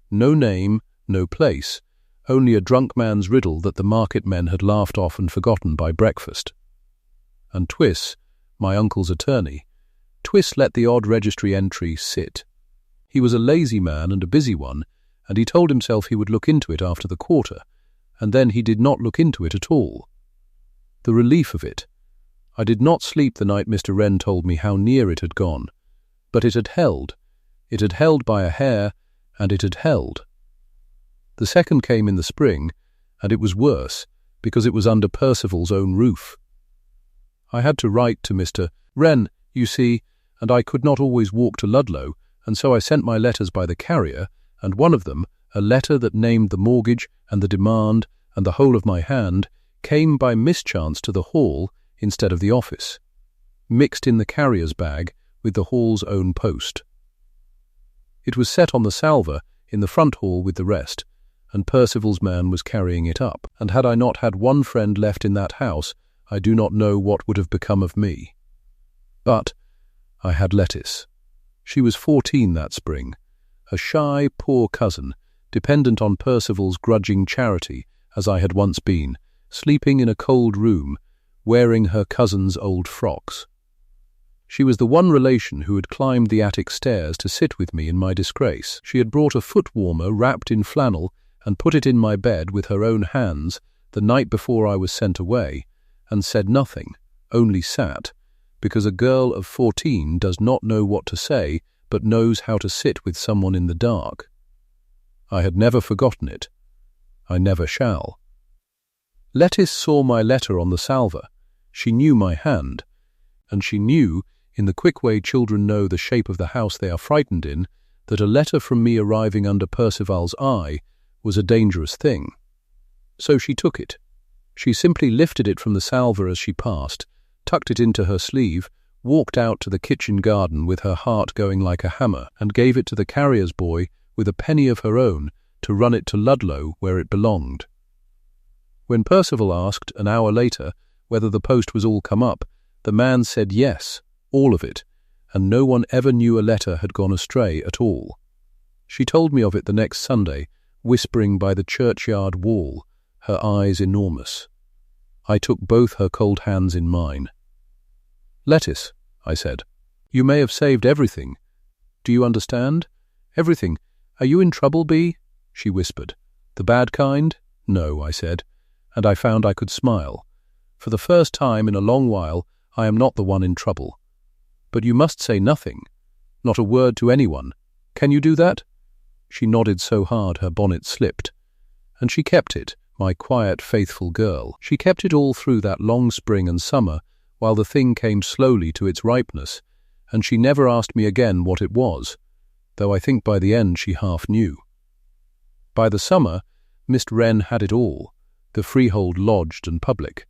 no name, no place, only a drunk man's riddle that the market men had laughed off and forgotten by breakfast. And Twiss, my uncle's attorney, Twiss let the odd registry entry sit. He was a lazy man and a busy one, and he told himself he would look into it after the quarter, and then he did not look into it at all. The relief of it. I did not sleep the night Mr. Wren told me how near it had gone, but it had held. It had held by a hair, and it had held. The second came in the spring, and it was worse, because it was under Percival's own roof. I had to write to Mr. Wren, you see, and I could not always walk to Ludlow, and so I sent my letters by the carrier, and one of them, a letter that named the mortgage and the demand and the whole of my hand, came by mischance to the hall instead of the office, mixed in the carrier's bag with the hall's own post. It was set on the salver in the front hall with the rest, and Percival's man was carrying it up, and had I not had one friend left in that house, I do not know what would have become of me. But I had Lettice. She was 14 that spring, a shy, poor cousin, dependent on Percival's grudging charity as I had once been, sleeping in a cold room, wearing her cousin's old frocks. She was the one relation who had climbed the attic stairs to sit with me in my disgrace. She had brought a foot warmer wrapped in flannel and put it in my bed with her own hands the night before I was sent away, and said nothing, only sat, because a girl of 14 does not know what to say but knows how to sit with someone in the dark. I had never forgotten it. I never shall. Lettice saw my letter on the salver. She knew my hand, and she knew, in the quick way children know the shape of the house they are frightened in, that a letter from me arriving under Percival's eye was a dangerous thing. So she took it. She simply lifted it from the salver as she passed, tucked it into her sleeve, walked out to the kitchen garden with her heart going like a hammer, and gave it to the carrier's boy with a penny of her own to run it to Ludlow where it belonged. When Percival asked, an hour later, whether the post was all come up, the man said yes, all of it, and no one ever knew a letter had gone astray at all. She told me of it the next Sunday, whispering by the churchyard wall, her eyes enormous. I took both her cold hands in mine. "Lettice," I said, "you may have saved everything. Do you understand? Everything. Are you in trouble, Bee?" she whispered. "The bad kind?" "No," I said, and I found I could smile. For the first time in a long while, I am not the one in trouble. "But you must say nothing. Not a word to anyone. Can you do that?" She nodded so hard her bonnet slipped. And she kept it, my quiet, faithful girl. She kept it all through that long spring and summer, while the thing came slowly to its ripeness, and she never asked me again what it was, though I think by the end she half knew. By the summer, Mr. Wren had it all, the freehold lodged and public.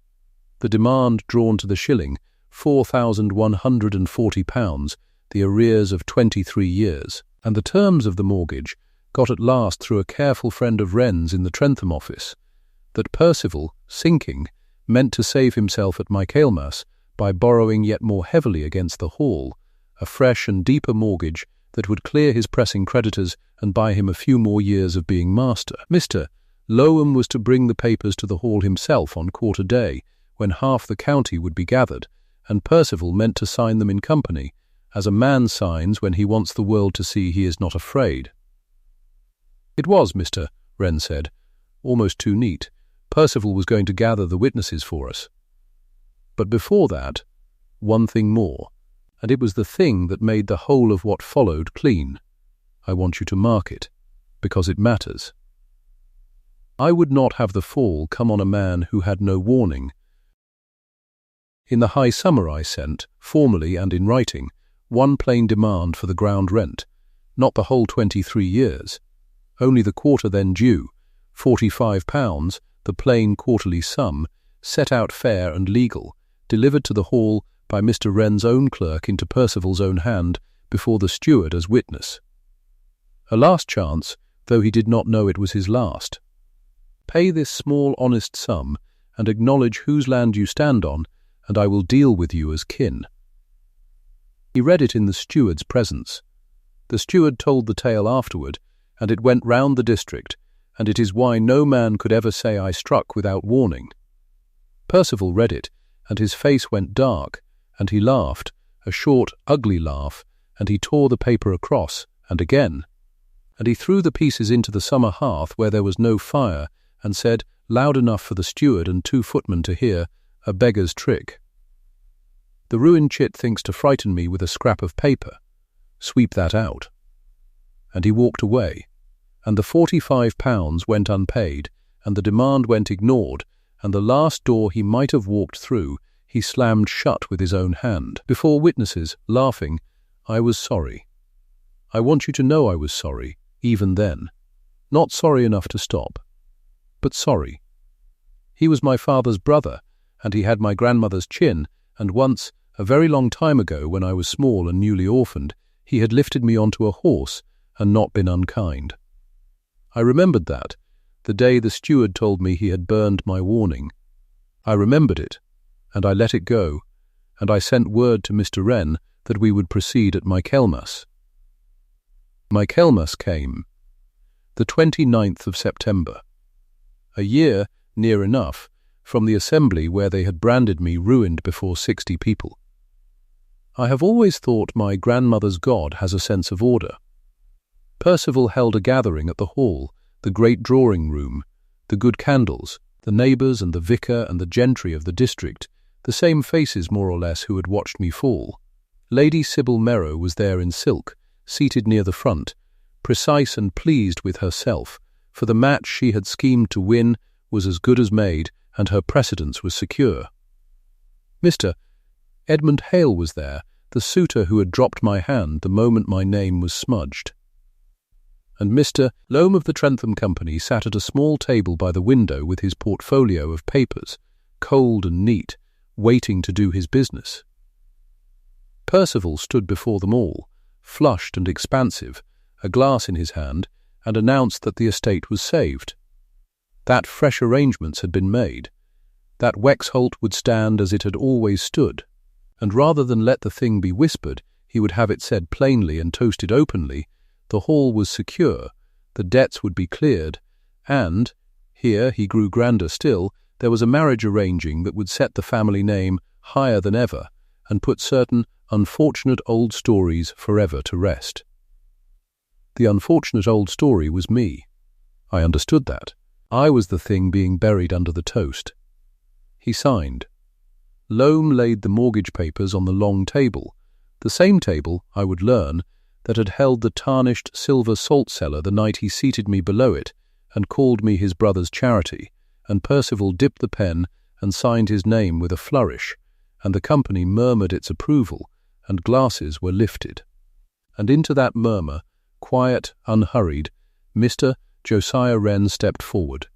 The demand drawn to the shilling, £4,140, the arrears of 23 years, and the terms of the mortgage, got at last through a careful friend of Wren's in the Trentham office, that Percival, sinking, meant to save himself at Michaelmas by borrowing yet more heavily against the Hall, a fresh and deeper mortgage that would clear his pressing creditors and buy him a few more years of being master. Mr. Lowham was to bring the papers to the Hall himself on quarter day, when half the county would be gathered, and Percival meant to sign them in company, as a man signs when he wants the world to see he is not afraid. It was, Mr. Wren said, almost too neat. Percival was going to gather the witnesses for us. But before that, one thing more, and it was the thing that made the whole of what followed clean. I want you to mark it, because it matters. I would not have the fall come on a man who had no warning. In the high summer I sent, formally and in writing, one plain demand for the ground rent, not the whole 23 years, only the quarter then due, £45, the plain quarterly sum, set out fair and legal, delivered to the Hall by Mr. Wren's own clerk into Percival's own hand before the steward as witness. A last chance, though he did not know it was his last. Pay this small honest sum, and acknowledge whose land you stand on, and I will deal with you as kin. He read it in the steward's presence. The steward told the tale afterward, and it went round the district, and it is why no man could ever say I struck without warning. Percival read it, and his face went dark, and he laughed, a short, ugly laugh, and he tore the paper across, and again. And he threw the pieces into the summer hearth where there was no fire, and said, loud enough for the steward and 2 footmen to hear, a beggar's trick. The ruined chit thinks to frighten me with a scrap of paper. Sweep that out. And he walked away, and the £45 went unpaid, and the demand went ignored, and the last door he might have walked through he slammed shut with his own hand. Before witnesses, laughing, I was sorry. I want you to know I was sorry, even then. Not sorry enough to stop, but sorry. He was my father's brother, and he had my grandmother's chin, and once, a very long time ago when I was small and newly orphaned, he had lifted me onto a horse and not been unkind. I remembered that, the day the steward told me he had burned my warning. I remembered it, and I let it go, and I sent word to Mr. Wren that we would proceed at Michaelmas. Michaelmas came. The 29th of September. A year, near enough, from the assembly where they had branded me ruined before 60 people. I have always thought my grandmother's God has a sense of order. Percival held a gathering at the hall, the great drawing room, the good candles, the neighbours and the vicar and the gentry of the district, the same faces more or less who had watched me fall. Lady Sybil Merrow was there in silk, seated near the front, precise and pleased with herself, for the match she had schemed to win was as good as made, and her precedence was secure. Mr. Edmund Hale was there, the suitor who had dropped my hand the moment my name was smudged. And Mr. Loam of the Trentham Company sat at a small table by the window with his portfolio of papers, cold and neat, waiting to do his business. Percival stood before them all, flushed and expansive, a glass in his hand, and announced that the estate was saved. That fresh arrangements had been made, that Wexholt would stand as it had always stood, and rather than let the thing be whispered, he would have it said plainly and toasted openly. The hall was secure, the debts would be cleared, and, here he grew grander still, there was a marriage arranging that would set the family name higher than ever, and put certain unfortunate old stories forever to rest. The unfortunate old story was me. I understood that. I was the thing being buried under the toast. He signed. Loam laid the mortgage papers on the long table, the same table, I would learn, that had held the tarnished silver salt cellar the night he seated me below it and called me his brother's charity, and Percival dipped the pen and signed his name with a flourish, and the company murmured its approval, and glasses were lifted. And into that murmur, quiet, unhurried, Mr. Josiah Wren stepped forward.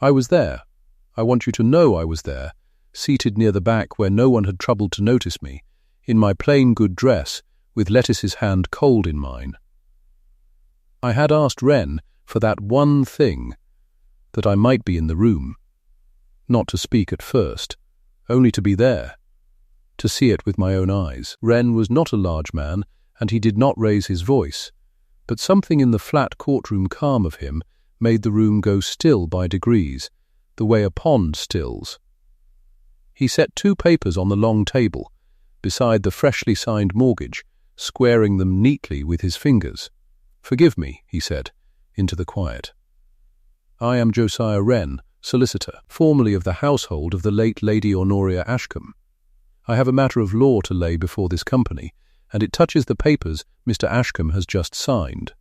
I was there. I want you to know I was there, seated near the back where no one had troubled to notice me, in my plain good dress, with Lettice's hand cold in mine. I had asked Wren for that one thing, that I might be in the room. Not to speak at first, only to be there, to see it with my own eyes. Wren was not a large man, and he did not raise his voice, but something in the flat courtroom calm of him made the room go still by degrees, the way a pond stills. He set 2 papers on the long table, beside the freshly signed mortgage, squaring them neatly with his fingers. "Forgive me," he said, into the quiet. "I am Josiah Wren, solicitor, formerly of the household of the late Lady Honoria Ashcombe. I have a matter of law to lay before this company, and it touches the papers Mr. Ashcombe has just signed.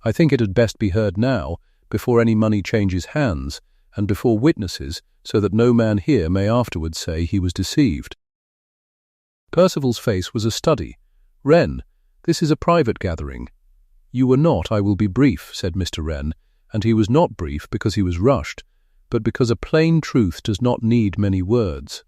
I think it had best be heard now, before any money changes hands, and before witnesses, so that no man here may afterwards say he was deceived." Percival's face was a study. "Wren, this is a private gathering." "You were not, I will be brief," said Mr. Wren, and he was not brief because he was rushed, but because a plain truth does not need many words.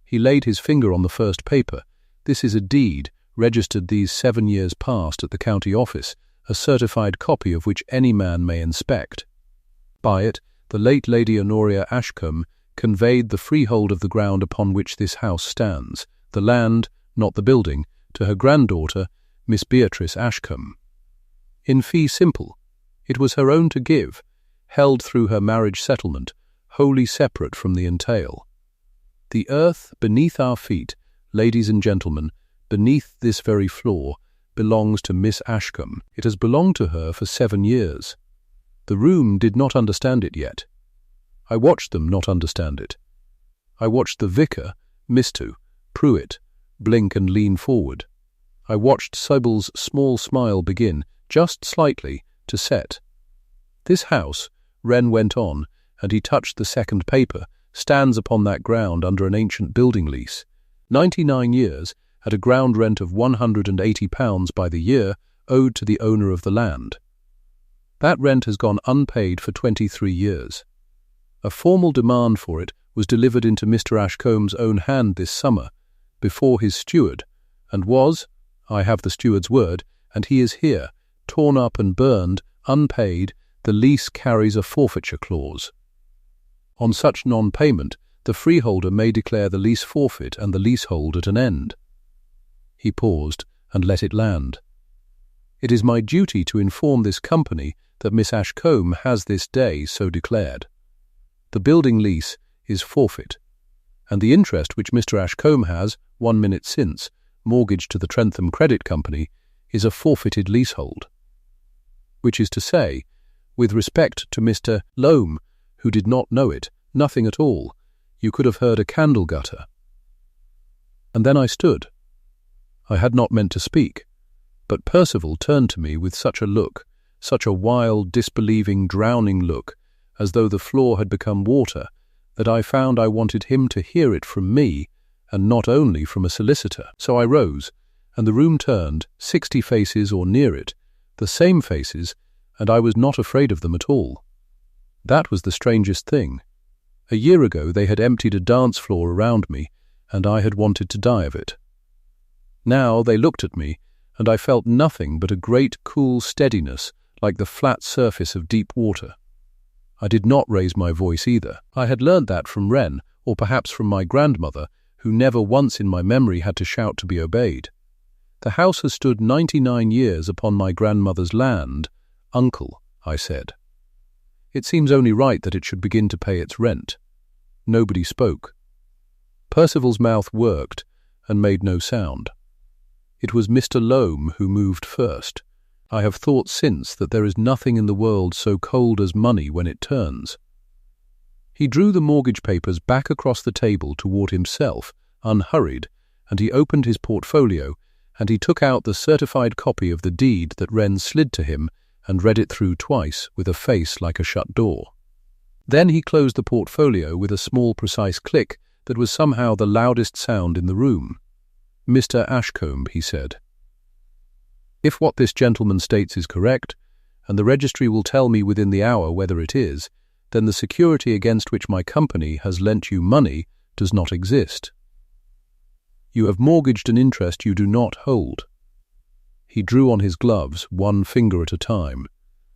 He laid his finger on the first paper. "This is a deed, registered these 7 years past at the county office, a certified copy of which any man may inspect. By it, the late Lady Honoria Ashcombe conveyed the freehold of the ground upon which this house stands, the land, not the building, to her granddaughter, Miss Beatrice Ashcombe. In fee simple, it was her own to give, held through her marriage settlement, wholly separate from the entail. The earth beneath our feet, ladies and gentlemen, beneath this very floor, belongs to Miss Ashcombe. It has belonged to her for 7 years. The room did not understand it yet. I watched them not understand it. I watched the vicar, Mr. Pruitt, blink and lean forward. I watched Sybil's small smile begin, just slightly, to set. This house, Wren went on, and he touched the second paper, stands upon that ground under an ancient building lease. 99 years, at a ground rent of £180 by the year, owed to the owner of the land. That rent has gone unpaid for 23 years. A formal demand for it was delivered into Mr. Ashcombe's own hand this summer, before his steward, and was, I have the steward's word, and he is here, torn up and burned, unpaid. The lease carries a forfeiture clause. On such non-payment, the freeholder may declare the lease forfeit and the leasehold at an end." He paused and let it land. It is my duty to inform this company that Miss Ashcombe has this day so declared. The building lease is forfeit, and the interest which Mr. Ashcombe has, 1 minute since, mortgaged to the Trentham Credit Company, is a forfeited leasehold. Which is to say, with respect to Mr. Loam, who did not know it, nothing at all, you could have heard a candle gutter. And then I stood. I had not meant to speak, but Percival turned to me with such a look, such a wild, disbelieving, drowning look, as though the floor had become water, that I found I wanted him to hear it from me, and not only from a solicitor. So I rose, and the room turned, 60 faces or near it, the same faces, and I was not afraid of them at all. That was the strangest thing. A year ago they had emptied a dance floor around me, and I had wanted to die of it. Now they looked at me, and I felt nothing but a great cool steadiness, like the flat surface of deep water. I did not raise my voice either. I had learnt that from Wren, or perhaps from my grandmother, who never once in my memory had to shout to be obeyed. The house has stood 99 years upon my grandmother's land. Uncle, I said. It seems only right that it should begin to pay its rent. Nobody spoke. Percival's mouth worked and made no sound. It was Mr. Loam who moved first. I have thought since that there is nothing in the world so cold as money when it turns. He drew the mortgage papers back across the table toward himself, unhurried, and he opened his portfolio, and he took out the certified copy of the deed that Wren slid to him and read it through twice with a face like a shut door. Then he closed the portfolio with a small precise click that was somehow the loudest sound in the room. Mr. Ashcombe, he said, if what this gentleman states is correct, and the registry will tell me within the hour whether it is, then the security against which my company has lent you money does not exist. You have mortgaged an interest you do not hold. He drew on his gloves, one finger at a time.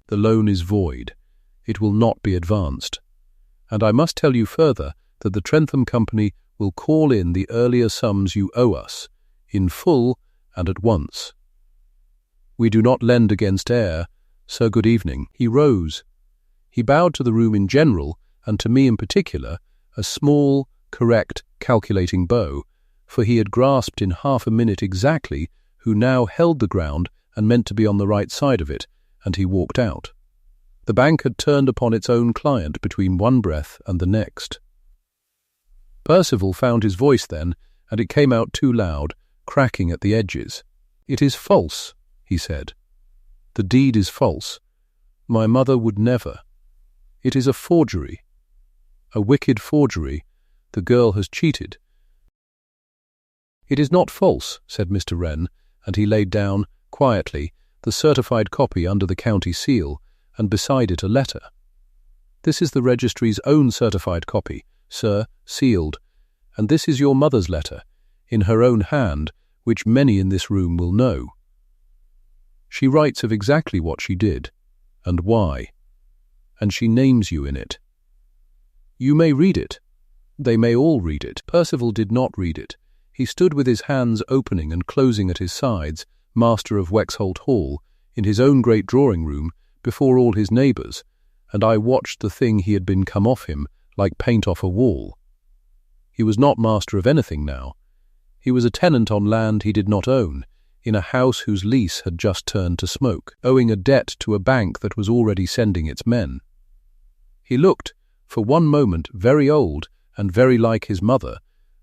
The loan is void. It will not be advanced. And I must tell you further that the Trentham Company will call in the earlier sums you owe us, in full and at once. We do not lend against air, sir. Good evening. He rose. He bowed to the room in general, and to me in particular, a small, correct, calculating bow, for he had grasped in half a minute exactly who now held the ground and meant to be on the right side of it, and he walked out. The bank had turned upon its own client between one breath and the next. Percival found his voice then, and it came out too loud, cracking at the edges. It is false, he said. The deed is false. My mother would never. It is a forgery. A wicked forgery. The girl has cheated. It is not false, said Mr. Wren, and he laid down, quietly, the certified copy under the county seal, and beside it a letter. This is the registry's own certified copy, sir, sealed, and this is your mother's letter, in her own hand, which many in this room will know. She writes of exactly what she did, and why, and she names you in it. You may read it. They may all read it. Percival did not read it. He stood with his hands opening and closing at his sides, master of Wexholt Hall, in his own great drawing-room, before all his neighbours, and I watched the thing he had been come off him, like paint off a wall. He was not master of anything now. He was a tenant on land he did not own, in a house whose lease had just turned to smoke, owing a debt to a bank that was already sending its men. He looked, for one moment, very old and very like his mother,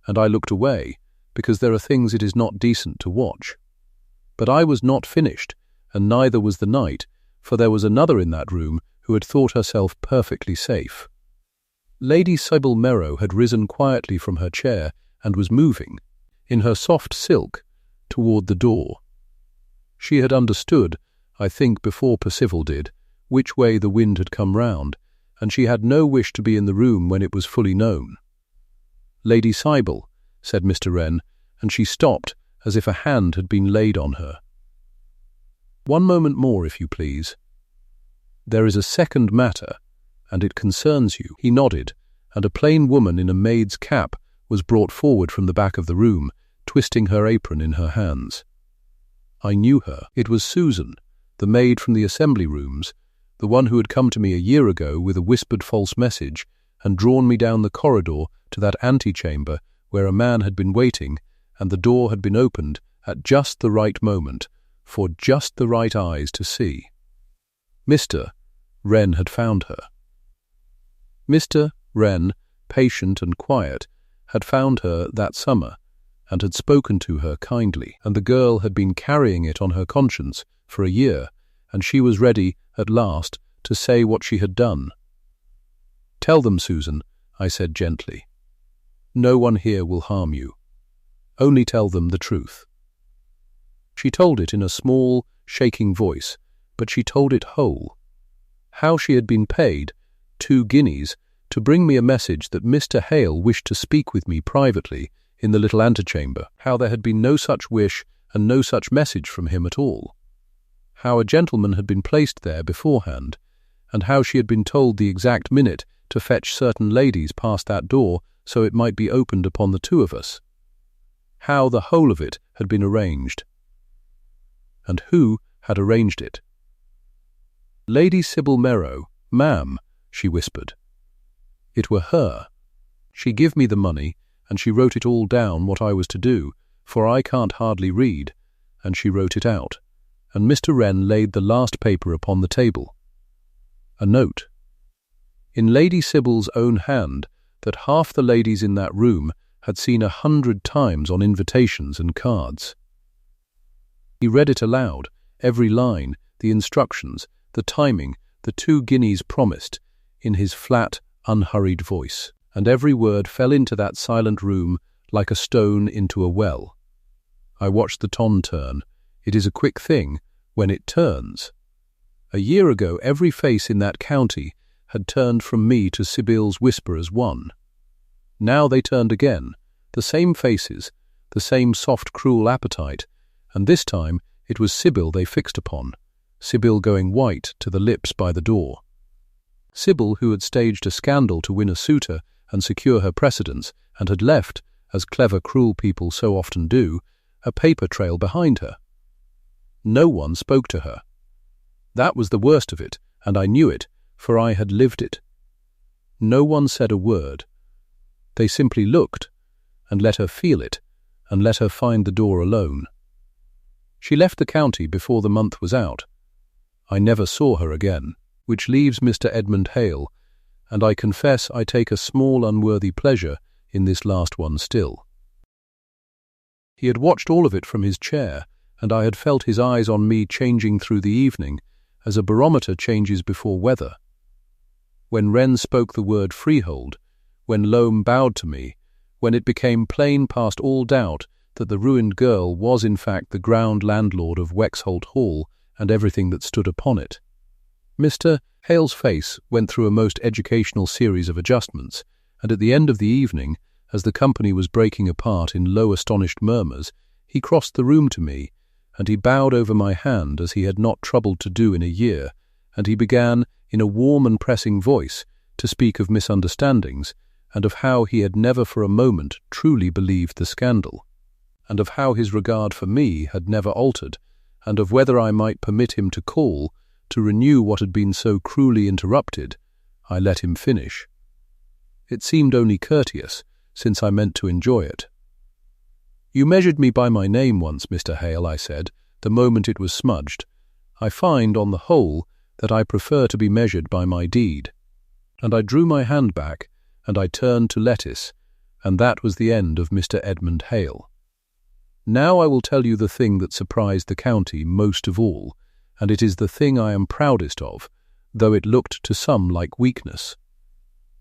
and I looked away, because there are things it is not decent to watch. But I was not finished, and neither was the night, for there was another in that room who had thought herself perfectly safe. Lady Sybil Merrow had risen quietly from her chair and was moving, in her soft silk, toward the door. She had understood, I think before Percival did, which way the wind had come round, and she had no wish to be in the room when it was fully known. Lady Sybil, said Mr. Wren, and she stopped as if a hand had been laid on her. One moment more, if you please. There is a second matter, and it concerns you. He nodded, and a plain woman in a maid's cap was brought forward from the back of the room, twisting her apron in her hands. I knew her. It was Susan, the maid from the assembly rooms, the one who had come to me a year ago with a whispered false message and drawn me down the corridor to that antechamber where a man had been waiting, and the door had been opened at just the right moment for just the right eyes to see. Mr. Wren had found her. Mr. Wren, patient and quiet, had found her that summer and had spoken to her kindly, and the girl had been carrying it on her conscience for a year, and she was ready, at last, to say what she had done. "Tell them, Susan," I said gently. "No one here will harm you. Only tell them the truth." She told it in a small, shaking voice, but she told it whole. How she had been paid 2 guineas to bring me a message that Mr. Hale wished to speak with me privately in the little antechamber, how there had been no such wish and no such message from him at all, how a gentleman had been placed there beforehand, and how she had been told the exact minute to fetch certain ladies past that door so it might be opened upon the 2 of us, how the whole of it had been arranged. And who had arranged it? "Lady Sybil Merrow, ma'am," she whispered. It were her. She give me the money, and she wrote it all down what I was to do, for I can't hardly read, and she wrote it out, and Mr. Wren laid the last paper upon the table. A note. In Lady Sybil's own hand, that half the ladies in that room had seen 100 times on invitations and cards. He read it aloud, every line, the instructions, the timing, the 2 guineas promised, in his flat, unhurried voice, and every word fell into that silent room like a stone into a well. I watched the ton turn. It is a quick thing when it turns. A year ago every face in that county had turned from me to Sybil's whisper as one. Now they turned again, the same faces, the same soft cruel appetite, and this time it was Sybil they fixed upon, Sybil going white to the lips by the door. Sybil, who had staged a scandal to win a suitor and secure her precedence, and had left, as clever, cruel people so often do, a paper trail behind her. No one spoke to her. That was the worst of it, and I knew it, for I had lived it. No one said a word. They simply looked, and let her feel it, and let her find the door alone. She left the county before the month was out. I never saw her again, which leaves Mr. Edmund Hale, and I confess I take a small unworthy pleasure in this last one still. He had watched all of it from his chair, and I had felt his eyes on me changing through the evening, as a barometer changes before weather. When Wren spoke the word freehold, when Loam bowed to me, when it became plain past all doubt that the ruined girl was in fact the ground landlord of Wexholt Hall and everything that stood upon it. Mr. Hale's face went through a most educational series of adjustments, and at the end of the evening, as the company was breaking apart in low astonished murmurs, he crossed the room to me, and he bowed over my hand as he had not troubled to do in a year, and he began, in a warm and pressing voice, to speak of misunderstandings, and of how he had never for a moment truly believed the scandal, and of how his regard for me had never altered, and of whether I might permit him to call, to renew what had been so cruelly interrupted. I let him finish. It seemed only courteous, since I meant to enjoy it. "You measured me by my name once, Mr. Hale," I said, the moment it was smudged. "I find, on the whole, that I prefer to be measured by my deed." And I drew my hand back, and I turned to lettuce, and that was the end of Mr. Edmund Hale. Now I will tell you the thing that surprised the county most of all, and it is the thing I am proudest of, though it looked to some like weakness.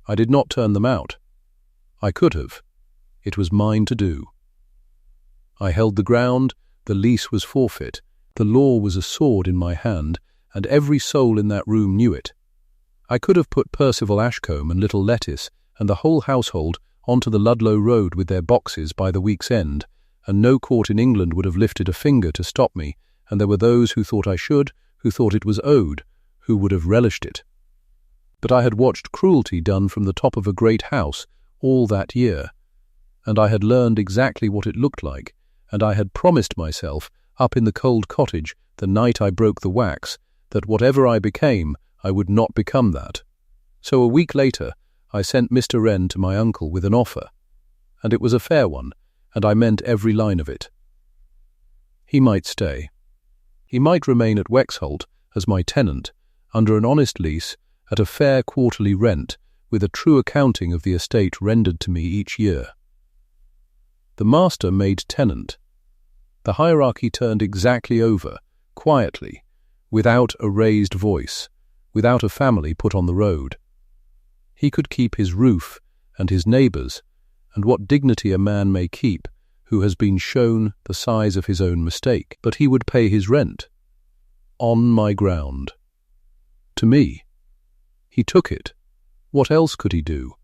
I did not turn them out. I could have. It was mine to do. I held the ground, the lease was forfeit, the law was a sword in my hand, and every soul in that room knew it. I could have put Percival Ashcombe and little Lettice and the whole household onto the Ludlow Road with their boxes by the week's end, and no court in England would have lifted a finger to stop me, and there were those who thought I should, who thought it was owed, who would have relished it. But I had watched cruelty done from the top of a great house all that year, and I had learned exactly what it looked like, and I had promised myself, up in the cold cottage the night I broke the wax, that whatever I became, I would not become that. So a week later, I sent Mr. Wren to my uncle with an offer, and it was a fair one, and I meant every line of it. He might stay. He might remain at Wexholt as my tenant, under an honest lease, at a fair quarterly rent, with a true accounting of the estate rendered to me each year. The master made tenant. The hierarchy turned exactly over, quietly, without a raised voice, without a family put on the road. He could keep his roof and his neighbours, and what dignity a man may keep who has been shown the size of his own mistake, but he would pay his rent. On my ground. To me. He took it. What else could he do?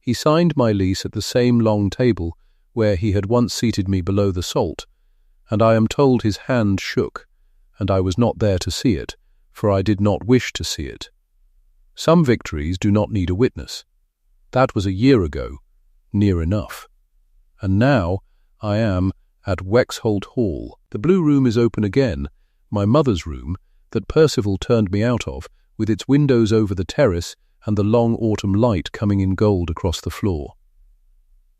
He signed my lease at the same long table where he had once seated me below the salt, and I am told his hand shook, and I was not there to see it, for I did not wish to see it. Some victories do not need a witness. That was a year ago, near enough. And now I am at Wexholt Hall. The Blue Room is open again, my mother's room, that Percival turned me out of, with its windows over the terrace and the long autumn light coming in gold across the floor.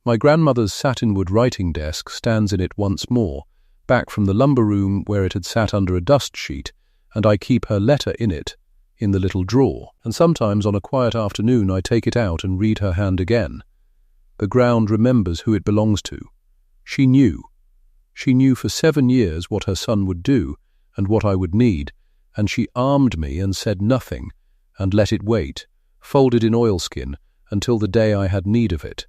My grandmother's satinwood writing desk stands in it once more, back from the lumber room where it had sat under a dust sheet, and I keep her letter in it, in the little drawer, and sometimes on a quiet afternoon I take it out and read her hand again. The ground remembers who it belongs to. She knew. She knew for 7 years what her son would do and what I would need, and she armed me and said nothing, and let it wait, folded in oilskin, until the day I had need of it.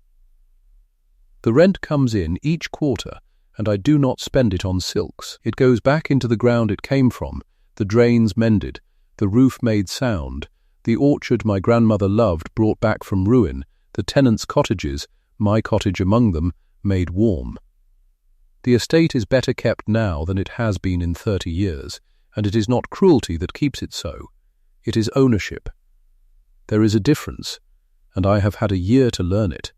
The rent comes in each quarter, and I do not spend it on silks. It goes back into the ground it came from, the drains mended, the roof made sound, the orchard my grandmother loved brought back from ruin, the tenants' cottages, my cottage among them, made warm. The estate is better kept now than it has been in 30 years, and it is not cruelty that keeps it so. It is ownership. There is a difference, and I have had a year to learn it.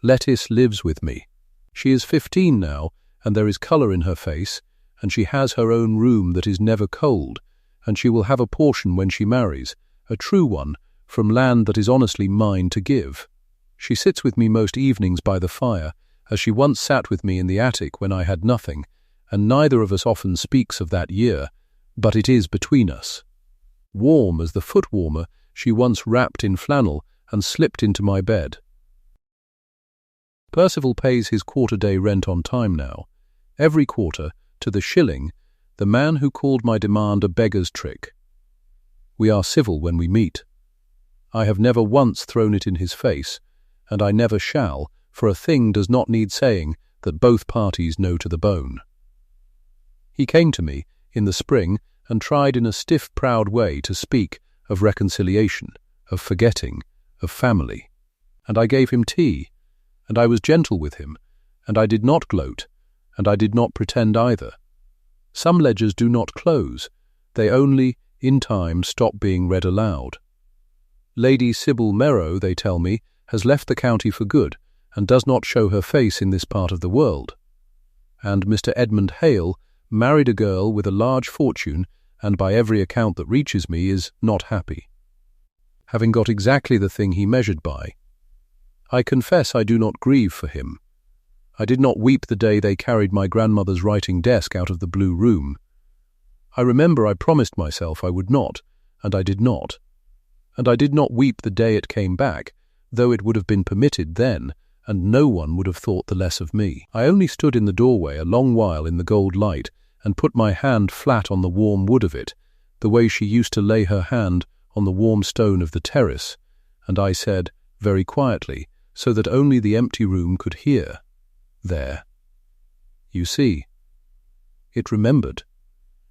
Lettice lives with me. She is 15 now, and there is colour in her face, and she has her own room that is never cold, and she will have a portion when she marries, a true one, from land that is honestly mine to give. She sits with me most evenings by the fire, as she once sat with me in the attic when I had nothing, and neither of us often speaks of that year, but it is between us. Warm as the foot-warmer, she once wrapped in flannel and slipped into my bed. Percival pays his quarter-day rent on time now, every quarter, to the shilling, the man who called my demand a beggar's trick. We are civil when we meet. I have never once thrown it in his face, and I never shall, for a thing does not need saying that both parties know to the bone. He came to me in the spring and tried in a stiff, proud way to speak of reconciliation, of forgetting, of family, and I gave him tea, and I was gentle with him, and I did not gloat, and I did not pretend either. Some ledgers do not close, they only, in time, stop being read aloud. Lady Sybil Merrow, they tell me, has left the county for good, and does not show her face in this part of the world. And Mr. Edmund Hale married a girl with a large fortune, and by every account that reaches me is not happy, having got exactly the thing he measured by. I confess I do not grieve for him. I did not weep the day they carried my grandmother's writing desk out of the Blue Room. I remember I promised myself I would not, and I did not. And I did not weep the day it came back, though it would have been permitted then, and no one would have thought the less of me. I only stood in the doorway a long while in the gold light, and put my hand flat on the warm wood of it, the way she used to lay her hand on the warm stone of the terrace, and I said, very quietly, so that only the empty room could hear, "There. You see." It remembered.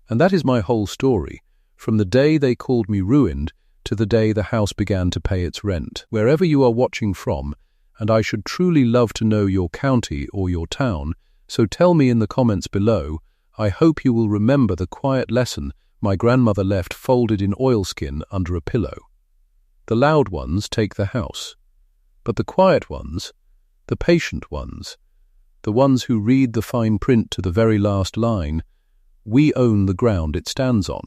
And that is my whole story, from the day they called me ruined to the day the house began to pay its rent. Wherever you are watching from, and I should truly love to know your county or your town, so tell me in the comments below. I hope you will remember the quiet lesson my grandmother left folded in oilskin under a pillow. The loud ones take the house, but the quiet ones, the patient ones, the ones who read the fine print to the very last line, We own the ground it stands on.